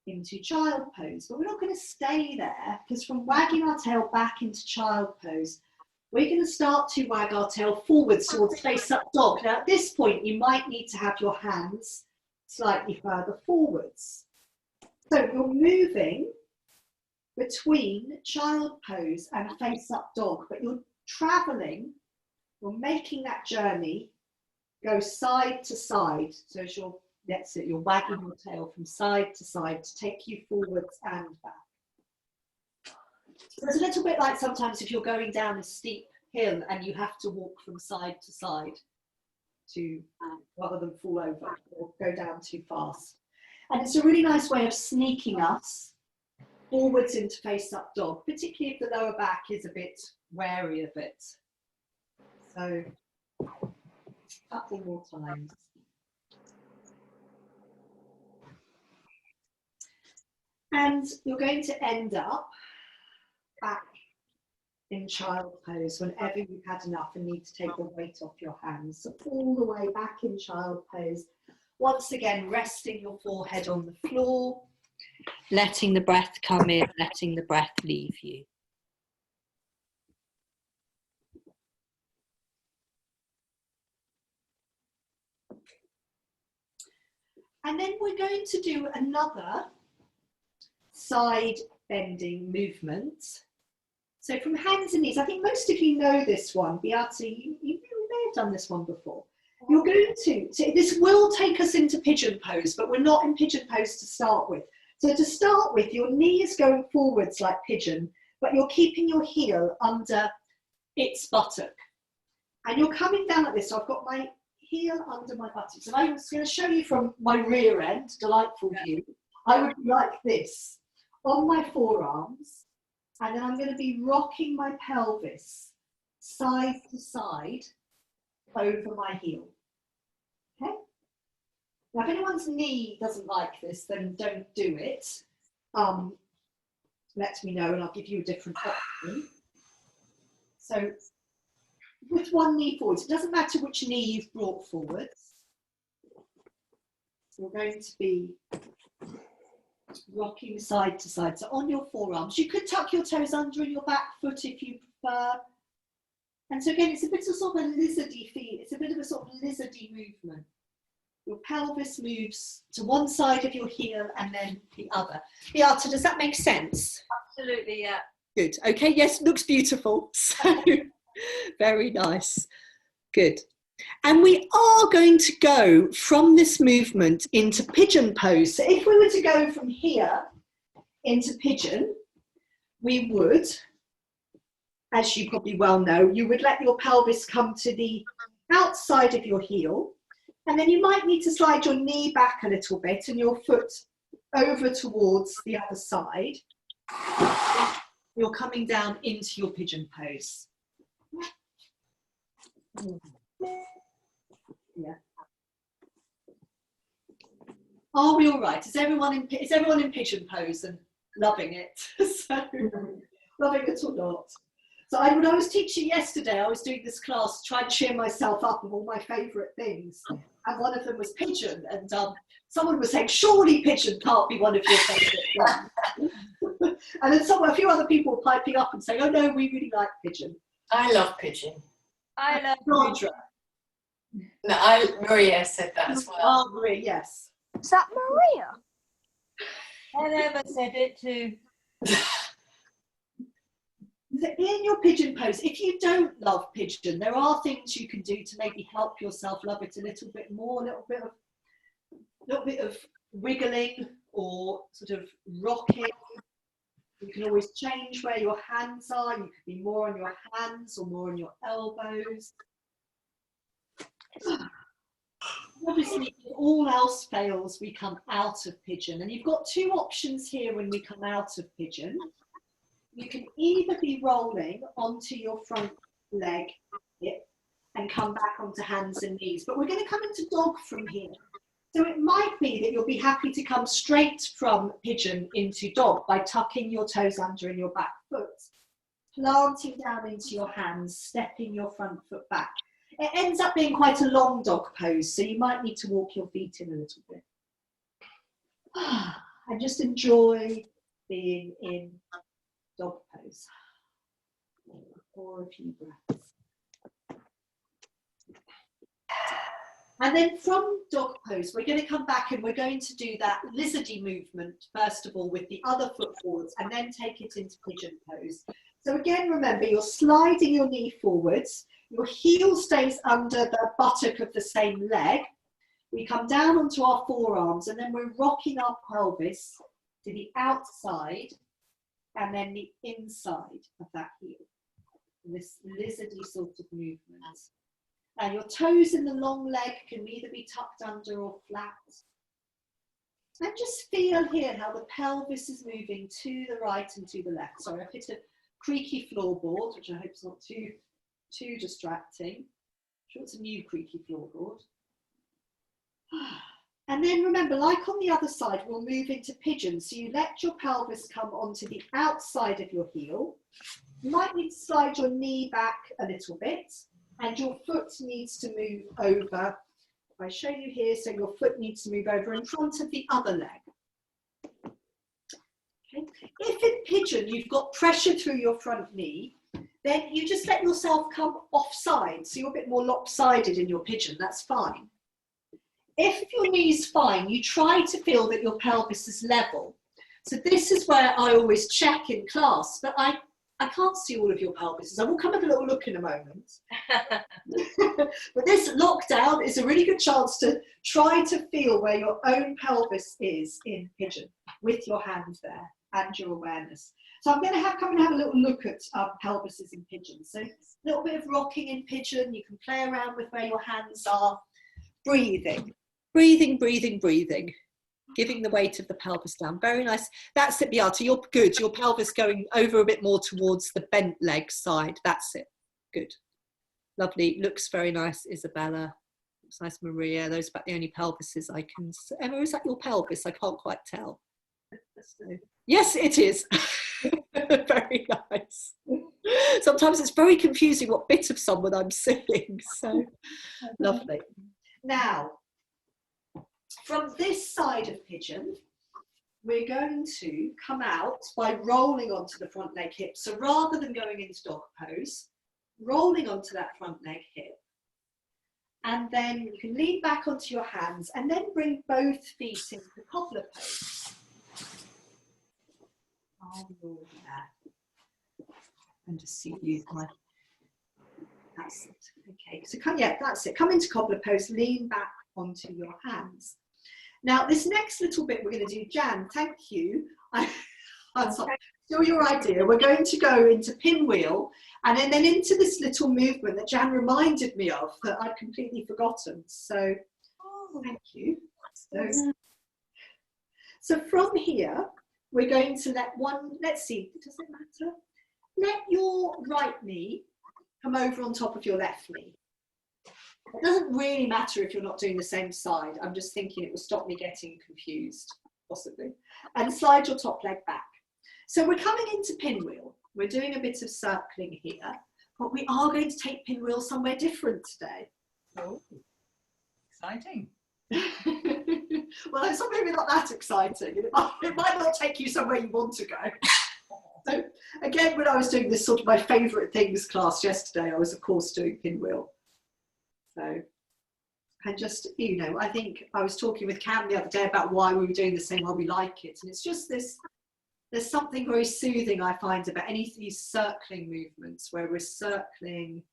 into child pose. But we're not going to stay there, because from wagging our tail back into child pose, we're going to start to wag our tail forwards towards face up dog. Now at this point, you might need to have your hands slightly further forwards. So you're moving between child pose and face up dog, but you're traveling, you're making that journey go side to side. So as you're, that's it, you're wagging your tail from side to side to take you forwards and back. So it's a little bit like sometimes if you're going down a steep hill and you have to walk from side to side to rather than fall over or go down too fast. And it's a really nice way of sneaking us forwards into face up dog, particularly if the lower back is a bit wary of it. So a couple more times. And you're going to end up back in child pose whenever you've had enough and need to take the weight off your hands. So all the way back in child pose. Once again, resting your forehead on the floor, letting the breath come in, letting the breath leave you. And then we're going to do another side bending movement. So from hands and knees, I think most of you know this one. Beata, you may have done this one before. You're going to, so this will take us into pigeon pose, but we're not in pigeon pose to start with. So to start with, your knee is going forwards like pigeon, but you're keeping your heel under its buttock. And you're coming down like this. So I've got my heel under my buttocks. And I'm just going to show you from my rear end, delightful view. I would be like this, on my forearms. And then I'm going to be rocking my pelvis side to side over my heel. Okay? Now, if anyone's knee doesn't like this, then don't do it. Let me know and I'll give you a different option. So, with one knee forwards, it doesn't matter which knee you've brought forwards. You're going to be rocking side to side. So on your forearms, you could tuck your toes under in your back foot if you prefer. And so again, it's a bit of sort of a lizardy feel. It's a bit of a sort of lizardy movement. Your pelvis moves to one side of your heel and then the other. Beata, does that make sense? Absolutely, yeah. Good. Okay, yes, looks beautiful. So very nice. Good. And we are going to go from this movement into pigeon pose. So if we were to go from here into pigeon, we would, as you probably well know, you would let your pelvis come to the outside of your heel. And then you might need to slide your knee back a little bit and your foot over towards the other side. You're coming down into your pigeon pose. Yeah. Are we all right? Is everyone in pigeon pose and loving it? So, loving it or not? So when I was teaching yesterday, I was doing this class, trying to cheer myself up with all my favourite things. And one of them was pigeon. And someone was saying, surely pigeon can't be one of your favourite things. And then a few other people were piping up and saying, oh no, we really like pigeon. I love pigeon. I love Mudra. No, Maria said that as well. Oh, Maria, yes. Is that Maria? I never said it too. In your pigeon pose, if you don't love pigeon, there are things you can do to maybe help yourself love it a little bit more, a little bit of wiggling or sort of rocking. You can always change where your hands are. You could be more on your hands or more on your elbows. Obviously, if all else fails, we come out of pigeon. And you've got two options here when we come out of pigeon. You can either be rolling onto your front leg hip and come back onto hands and knees, but we're going to come into dog from here. So it might be that you'll be happy to come straight from pigeon into dog by tucking your toes under in your back foot, planting down into your hands, stepping your front foot back. It ends up being quite a long dog pose, so you might need to walk your feet in a little bit. And just enjoy being in dog pose for a few breaths. And then from dog pose, we're going to come back and we're going to do that lizardy movement, first of all, with the other foot forwards, and then take it into pigeon pose. So again, remember, you're sliding your knee forwards, your heel stays under the buttock of the same leg. We come down onto our forearms, and then we're rocking our pelvis to the outside and then the inside of that heel. This lizardy sort of movement. And your toes in the long leg can either be tucked under or flat. And just feel here how the pelvis is moving to the right and to the left. Sorry, I've hit a creaky floorboard, which I hope is not too distracting. I'm sure it's a new creaky floorboard. And then remember, like on the other side, we'll move into pigeon. So you let your pelvis come onto the outside of your heel. You might need to slide your knee back a little bit, and your foot needs to move over. If I show you here, so your foot needs to move over in front of the other leg. Okay. If in Pigeon you've got pressure through your front knee, then you just let yourself come offside, so you're a bit more lopsided in your Pigeon, that's fine. If your knee's fine, you try to feel that your pelvis is level. So this is where I always check in class, but I can't see all of your pelvises. I will come have a little look in a moment. But this lockdown is a really good chance to try to feel where your own pelvis is in Pigeon with your hand there and your awareness. So I'm going to come and have a little look at pelvises in Pigeon. So a little bit of rocking in Pigeon. You can play around with where your hands are. Breathing, breathing, breathing, breathing. Giving the weight of the pelvis down. Very nice. That's it, Beata. You're good. Your pelvis going over a bit more towards the bent leg side. That's it. Good. Lovely. Looks very nice, Isabella. Looks nice, Maria. Those are about the only pelvises I can see. Emma, is that your pelvis? I can't quite tell. So, yes, it is. Very nice. Sometimes it's very confusing what bit of someone I'm seeing. So lovely. Now, from this side of Pigeon, we're going to come out by rolling onto the front leg hip. So rather than going into dog pose, rolling onto that front leg hip. And then you can lean back onto your hands and then bring both feet into the cobbler pose. I'll roll there. And just see you. That's it. Okay, so come, yeah, that's it. Come into cobbler pose, lean back onto your hands. Now, this next little bit we're going to do, Jan, thank you. That's still your idea. We're going to go into pinwheel and then into this little movement that Jan reminded me of that I'd completely forgotten. So, thank you. So from here, we're going to let's see, does it matter? Let your right knee come over on top of your left knee. It doesn't really matter if you're not doing the same side. I'm just thinking it will stop me getting confused, possibly. And slide your top leg back. So we're coming into pinwheel. We're doing a bit of circling here, but we are going to take pinwheel somewhere different today. Oh, exciting. Well, it's maybe not that exciting. It might not take you somewhere you want to go. So again, when I was doing this sort of my favourite things class yesterday, I was of course doing pinwheel. So, and just, you know, I think I was talking with Cam the other day about why we were doing the same, why we like it. And it's just this, there's something very soothing I find about any of these circling movements where we're circling,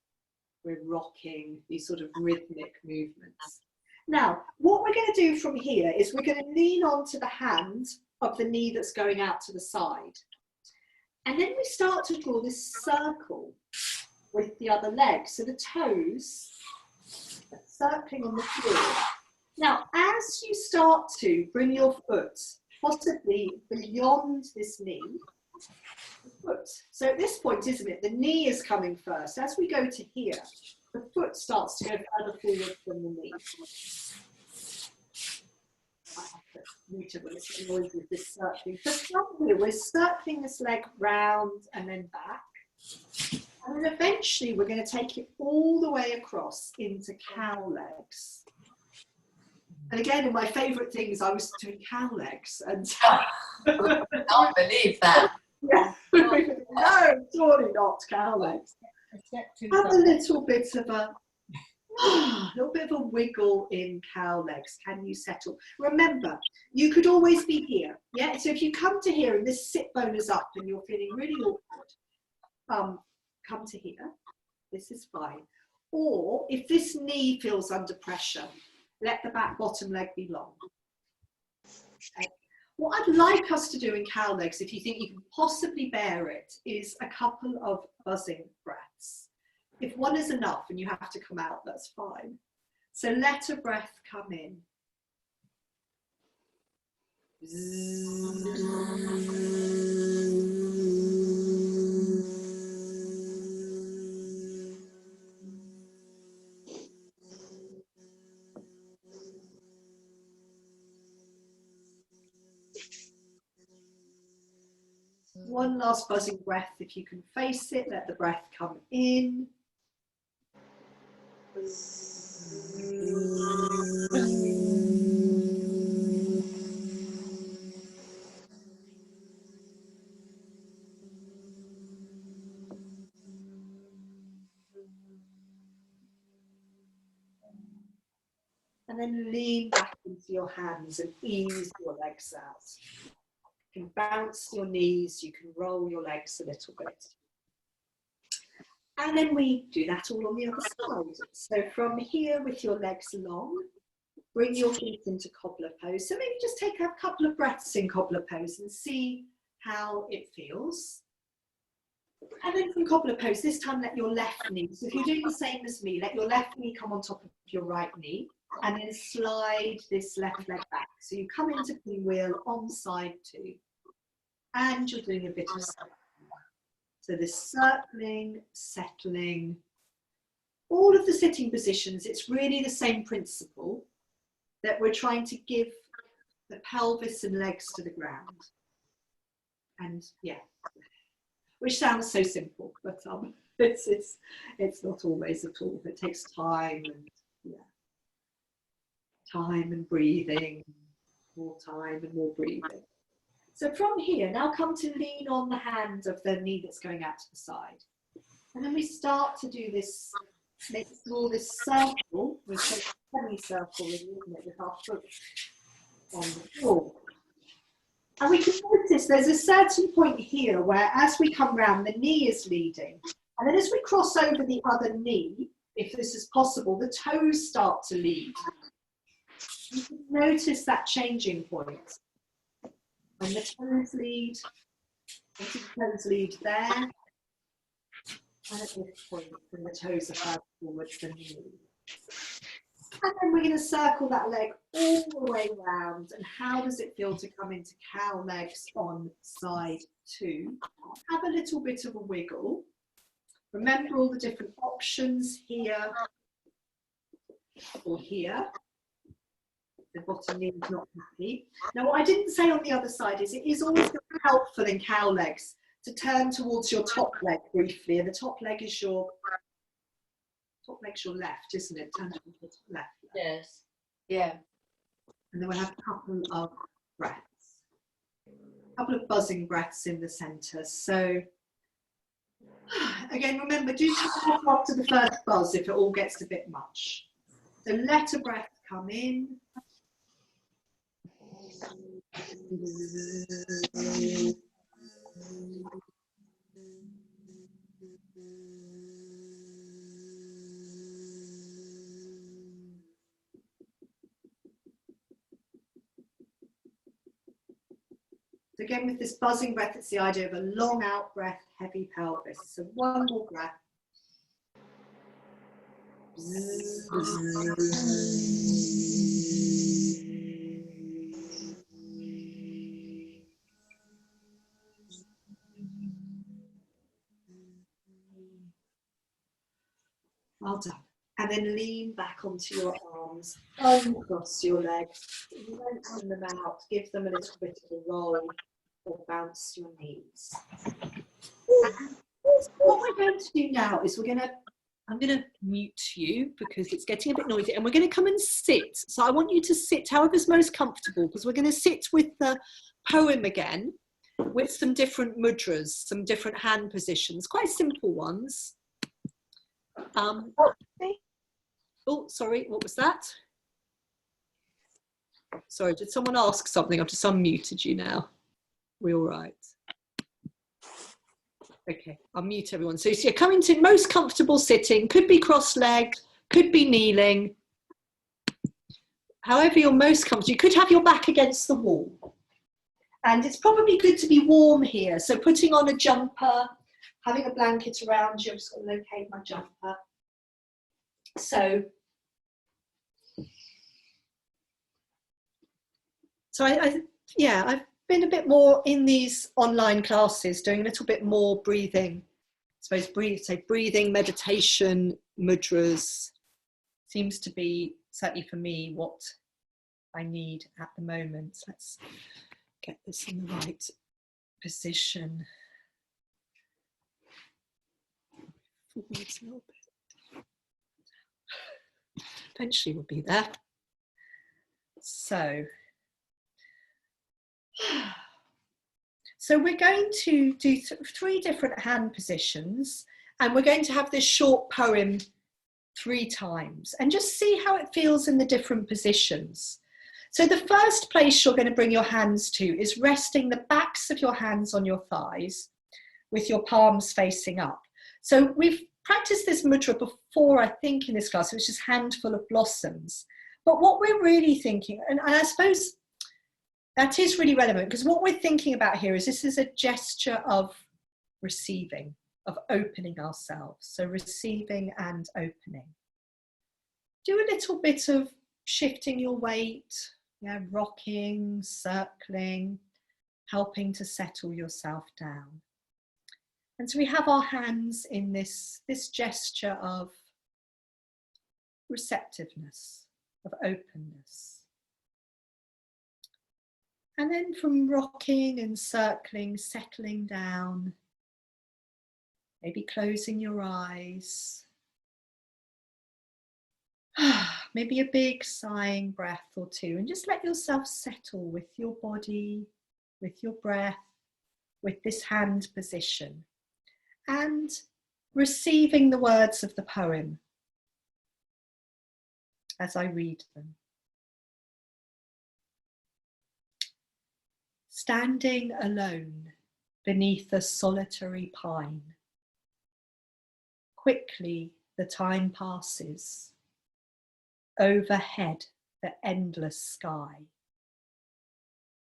we're rocking, these sort of rhythmic movements. Now, what we're going to do from here is we're going to lean onto the hand of the knee that's going out to the side. And then we start to draw this circle with the other leg. So the toes circling on the floor. Now, as you start to bring your foot possibly beyond this knee, foot. So at this point, isn't it, the knee is coming first. As we go to here, the foot starts to go further forward from the knee. I have to mute it when it's noisy with this circling. So from here, we're circling this leg round and then back. And then eventually we're going to take it all the way across into Cowl-Necks. And again, in my favourite things, I was doing Cowl-Necks. And I can't believe that. yeah. No, surely not Cowl-Necks. Have a little bit of a wiggle in Cowl-Necks. Can you settle? Remember, you could always be here. Yeah. So if you come to here and this sit bone is up and you're feeling really awkward, come to here. This is fine. Or if this knee feels under pressure, let the back bottom leg be long. Okay. What I'd like us to do in Cowl-Necks, if you think you can possibly bear it, is a couple of buzzing breaths. If one is enough and you have to come out, that's fine. So let a breath come in. One last buzzing breath, if you can face it, let the breath come in. And then lean back into your hands and ease your legs out. You can bounce your knees, you can roll your legs a little bit. And then we do that all on the other side. So from here with your legs long, bring your feet into cobbler pose. So maybe just take a couple of breaths in cobbler pose and see how it feels. And then from cobbler pose, this time let your left knee, so if you're doing the same as me, let your left knee come on top of your right knee and then slide this left leg back. So you come into pinwheel on side 2 and you're doing a bit of circling. So this circling, settling, all of the sitting positions, it's really the same principle that we're trying to give the pelvis and legs to the ground. And yeah, which sounds so simple, but it's not always at all. It takes time and time and breathing, more time and more breathing. So from here, now come to lean on the hand of the knee that's going out to the side. And then we start to do this, let's draw this circle, we take a semicircle, isn't it, with our foot on the floor. And we can notice there's a certain point here where as we come round, the knee is leading. And then as we cross over the other knee, if this is possible, the toes start to lead. You can notice that changing point. When the toes lead, the toes lead there. And at this point, when the toes are further forward than the knee. And then we're going to circle that leg all the way round. And how does it feel to come into Cowl-Necks on side 2? Have a little bit of a wiggle. Remember all the different options here or here. The bottom knee is not happy. Now, what I didn't say on the other side is it is always helpful in Cowl-Necks to turn towards your top leg briefly. And the top leg is your left, isn't it? Turn towards the left. Yes. Yeah. And then we'll have a couple of breaths. A couple of buzzing breaths in the centre. So, again, remember, do come after the first buzz if it all gets a bit much. So let a breath come in. Again, with this buzzing breath, it's the idea of a long out breath, heavy pelvis. So one more breath. Well done. And then lean back onto your arms, uncross your legs, lengthen them out, give them a little bit of a roll, or bounce your knees. And what we're going to do now is I'm going to mute you because it's getting a bit noisy, and we're going to come and sit. So I want you to sit however's most comfortable, because we're going to sit with the poem again, with some different mudras, some different hand positions, quite simple ones. Oh, sorry, what was that? Sorry, did someone ask something? I've just unmuted you now. We all right? Okay, I'll mute everyone. So you're coming to most comfortable sitting, could be cross-legged, could be kneeling. However you're most comfortable. You could have your back against the wall. And it's probably good to be warm here. So putting on a jumper, having a blanket around you. I'm just going to locate my jumper. So I've been a bit more in these online classes, doing a little bit more breathing. I suppose breathing, meditation, mudras seems to be, certainly for me, what I need at the moment. Let's get this in the right position. Forwards a little bit. Eventually we'll be there. So we're going to do 3 different hand positions, and we're going to have this short poem 3 times and just see how it feels in the different positions. So the first place you're going to bring your hands to is resting the backs of your hands on your thighs with your palms facing up. So we've practiced this mudra before, I think, in this class, which is handful of blossoms. But what we're really thinking, and I suppose that is really relevant, because what we're thinking about here is this is a gesture of receiving, of opening ourselves. So receiving and opening. Do a little bit of shifting your weight, yeah, rocking, circling, helping to settle yourself down. And so we have our hands in this gesture of receptiveness, of openness. And then from rocking and circling, settling down, maybe closing your eyes. Maybe a big sighing breath or two, and just let yourself settle with your body, with your breath, with this hand position, and receiving the words of the poem as I read them. Standing alone beneath a solitary pine, quickly the time passes. Overhead the endless sky.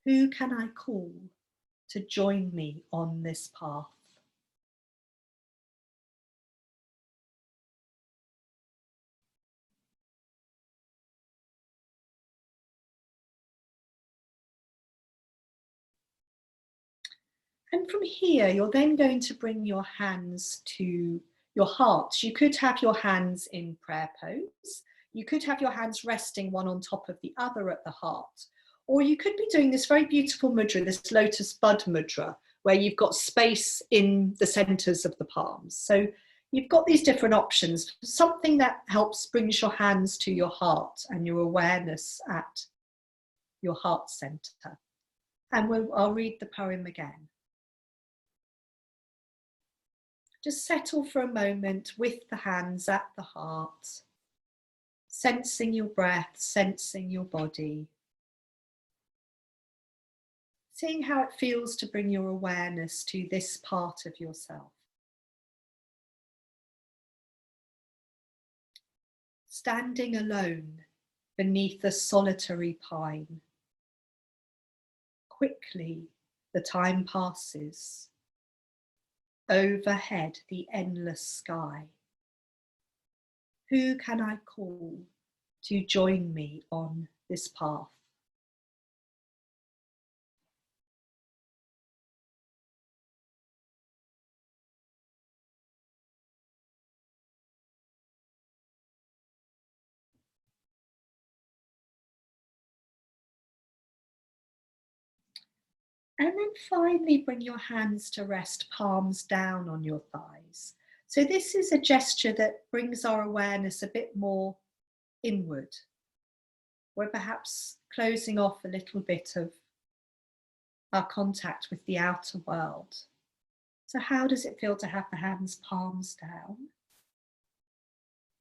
Who can I call to join me on this path? And from here, you're then going to bring your hands to your heart. You could have your hands in prayer pose. You could have your hands resting one on top of the other at the heart. Or you could be doing this very beautiful mudra, this Lotus Bud mudra, where you've got space in the centers of the palms. So you've got these different options, something that helps brings your hands to your heart and your awareness at your heart center. And I'll read the poem again. Just settle for a moment with the hands at the heart, sensing your breath, sensing your body, seeing how it feels to bring your awareness to this part of yourself. Standing alone beneath a solitary pine, quickly the time passes. Overhead the endless sky. Who can I call to join me on this path? And then finally bring your hands to rest, palms down on your thighs. So this is a gesture that brings our awareness a bit more inward. We're perhaps closing off a little bit of our contact with the outer world. So how does it feel to have the hands palms down?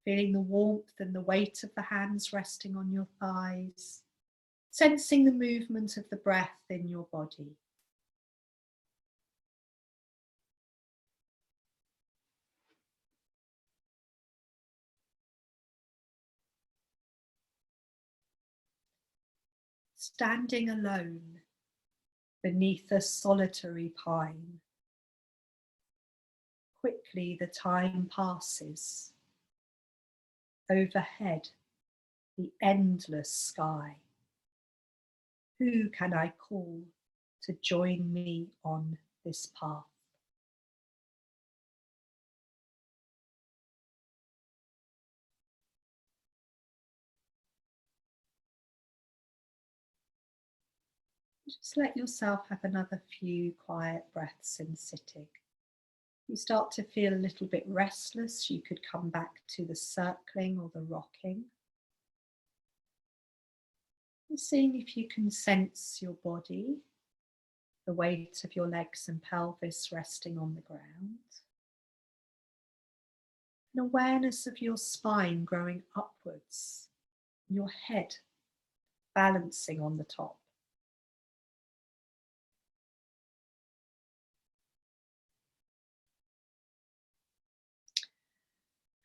Feeling the warmth and the weight of the hands resting on your thighs. Sensing the movement of the breath in your body. Standing alone beneath a solitary pine. Quickly the time passes. Overhead the endless sky. Who can I call to join me on this path? Just let yourself have another few quiet breaths in sitting. You start to feel a little bit restless, you could come back to the circling or the rocking. And seeing if you can sense your body, the weight of your legs and pelvis resting on the ground. An awareness of your spine growing upwards, your head balancing on the top.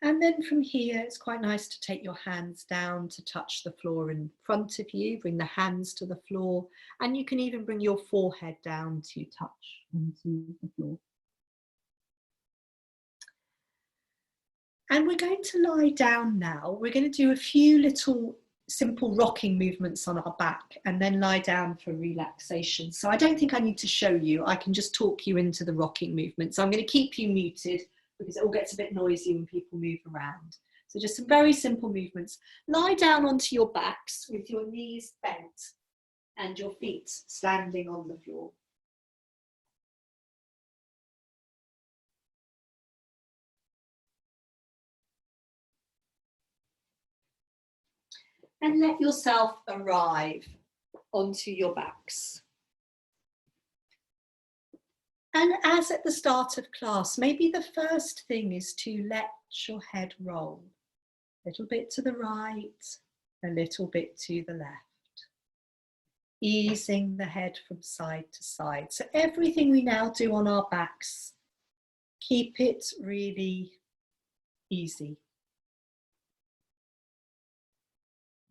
And then from here, it's quite nice to take your hands down to touch the floor in front of you. Bring the hands to the floor, and you can even bring your forehead down to touch onto the floor. And we're going to lie down now. We're going to do a few little simple rocking movements on our back and then lie down for relaxation. So I don't think I need to show you. I can just talk you into the rocking movement. So I'm going to keep you muted, because it all gets a bit noisy when people move around. So just some very simple movements. Lie down onto your backs with your knees bent and your feet standing on the floor. And let yourself arrive onto your backs. And as at the start of class, maybe the first thing is to let your head roll. A little bit to the right, a little bit to the left. Easing the head from side to side. So everything we now do on our backs, keep it really easy.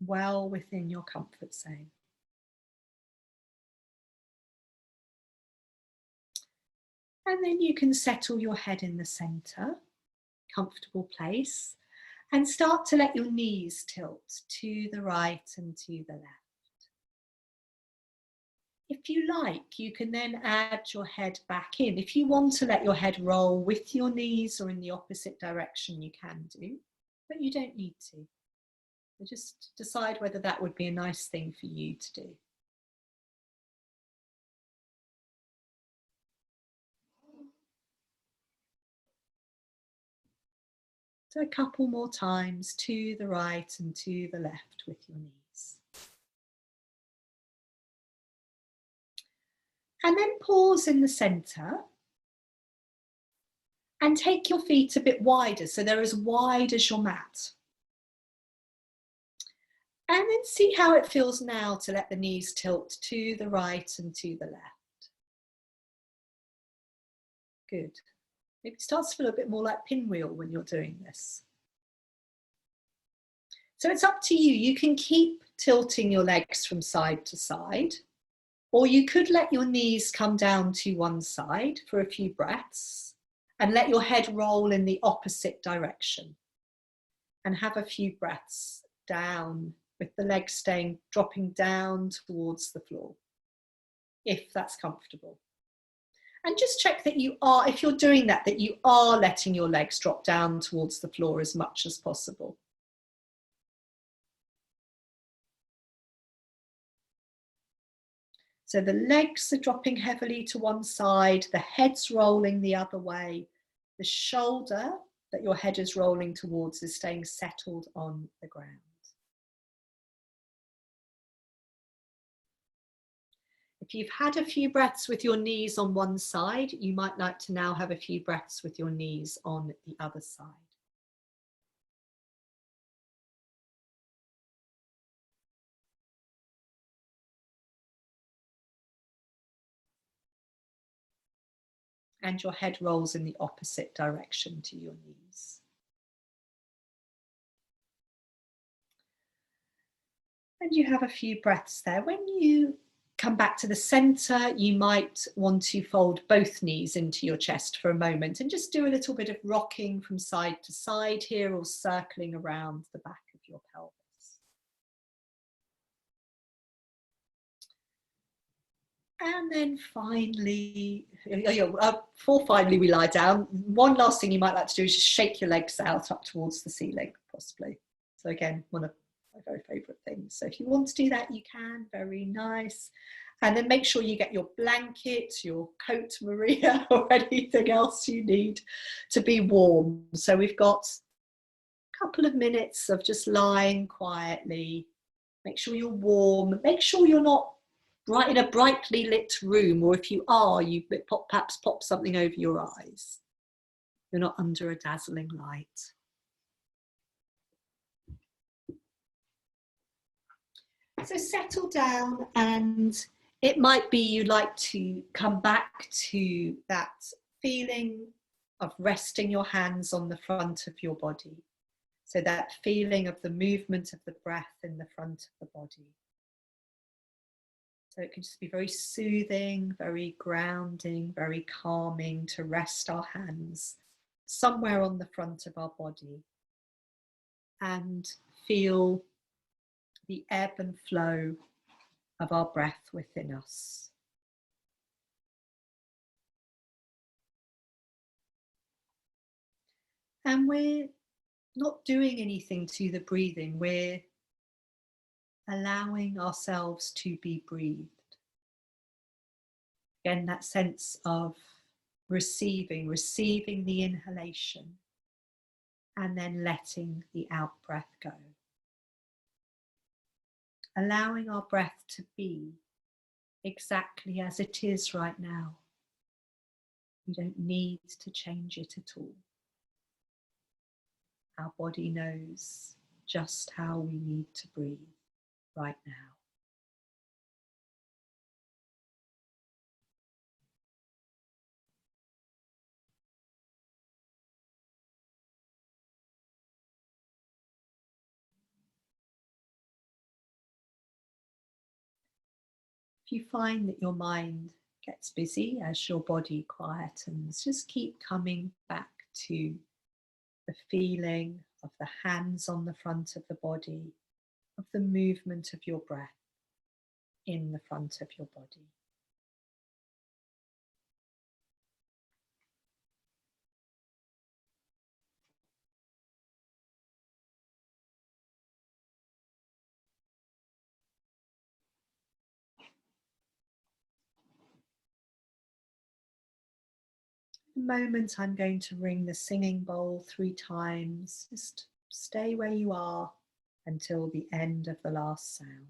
Well within your comfort zone. And then you can settle your head in the center, comfortable place, and start to let your knees tilt to the right and to the left. If you like, you can then add your head back in. If you want to let your head roll with your knees or in the opposite direction, you can do, but you don't need to. So just decide whether that would be a nice thing for you to do. So a couple more times to the right and to the left with your knees. And then pause in the center and take your feet a bit wider, so they're as wide as your mat. And then see how it feels now to let the knees tilt to the right and to the left. Good. Maybe it starts to feel a bit more like Pinwheel when you're doing this. So it's up to you. You can keep tilting your legs from side to side, or you could let your knees come down to one side for a few breaths and let your head roll in the opposite direction and have a few breaths down with the legs dropping down towards the floor, if that's comfortable. And just check that you are, if you're doing that, that you are letting your legs drop down towards the floor as much as possible. So the legs are dropping heavily to one side, the head's rolling the other way, the shoulder that your head is rolling towards is staying settled on the ground. If you've had a few breaths with your knees on one side, you might like to now have a few breaths with your knees on the other side. And your head rolls in the opposite direction to your knees. And you have a few breaths there. When you come back to the center, you might want to fold both knees into your chest for a moment and just do a little bit of rocking from side to side here, or circling around the back of your pelvis. And then finally, before finally we lie down, one last thing you might like to do is just shake your legs out up towards the ceiling, possibly. So again, one of my very favourite things. So if you want to do that, you can. Very nice. And then make sure you get your blanket, your coat, Maria, or anything else you need to be warm. So we've got a couple of minutes of just lying quietly. Make sure you're warm. Make sure you're not right in a brightly lit room, or if you are, you perhaps pop something over your eyes. You're not under a dazzling light. So settle down, and it might be you like to come back to that feeling of resting your hands on the front of your body. So that feeling of the movement of the breath in the front of the body. So it can just be very soothing, very grounding, very calming to rest our hands somewhere on the front of our body and feel the ebb and flow of our breath within us. And we're not doing anything to the breathing, we're allowing ourselves to be breathed. Again, that sense of receiving the inhalation and then letting the out breath go. Allowing our breath to be exactly as it is right now. You don't need to change it at all. Our body knows just how we need to breathe right now. If you find that your mind gets busy as your body quietens, just keep coming back to the feeling of the hands on the front of the body, of the movement of your breath in the front of your body. In a moment, I'm going to ring the singing bowl 3 times. Just stay where you are until the end of the last sound.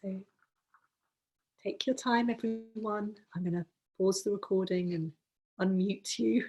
So take your time, everyone. I'm going to pause the recording and unmute you.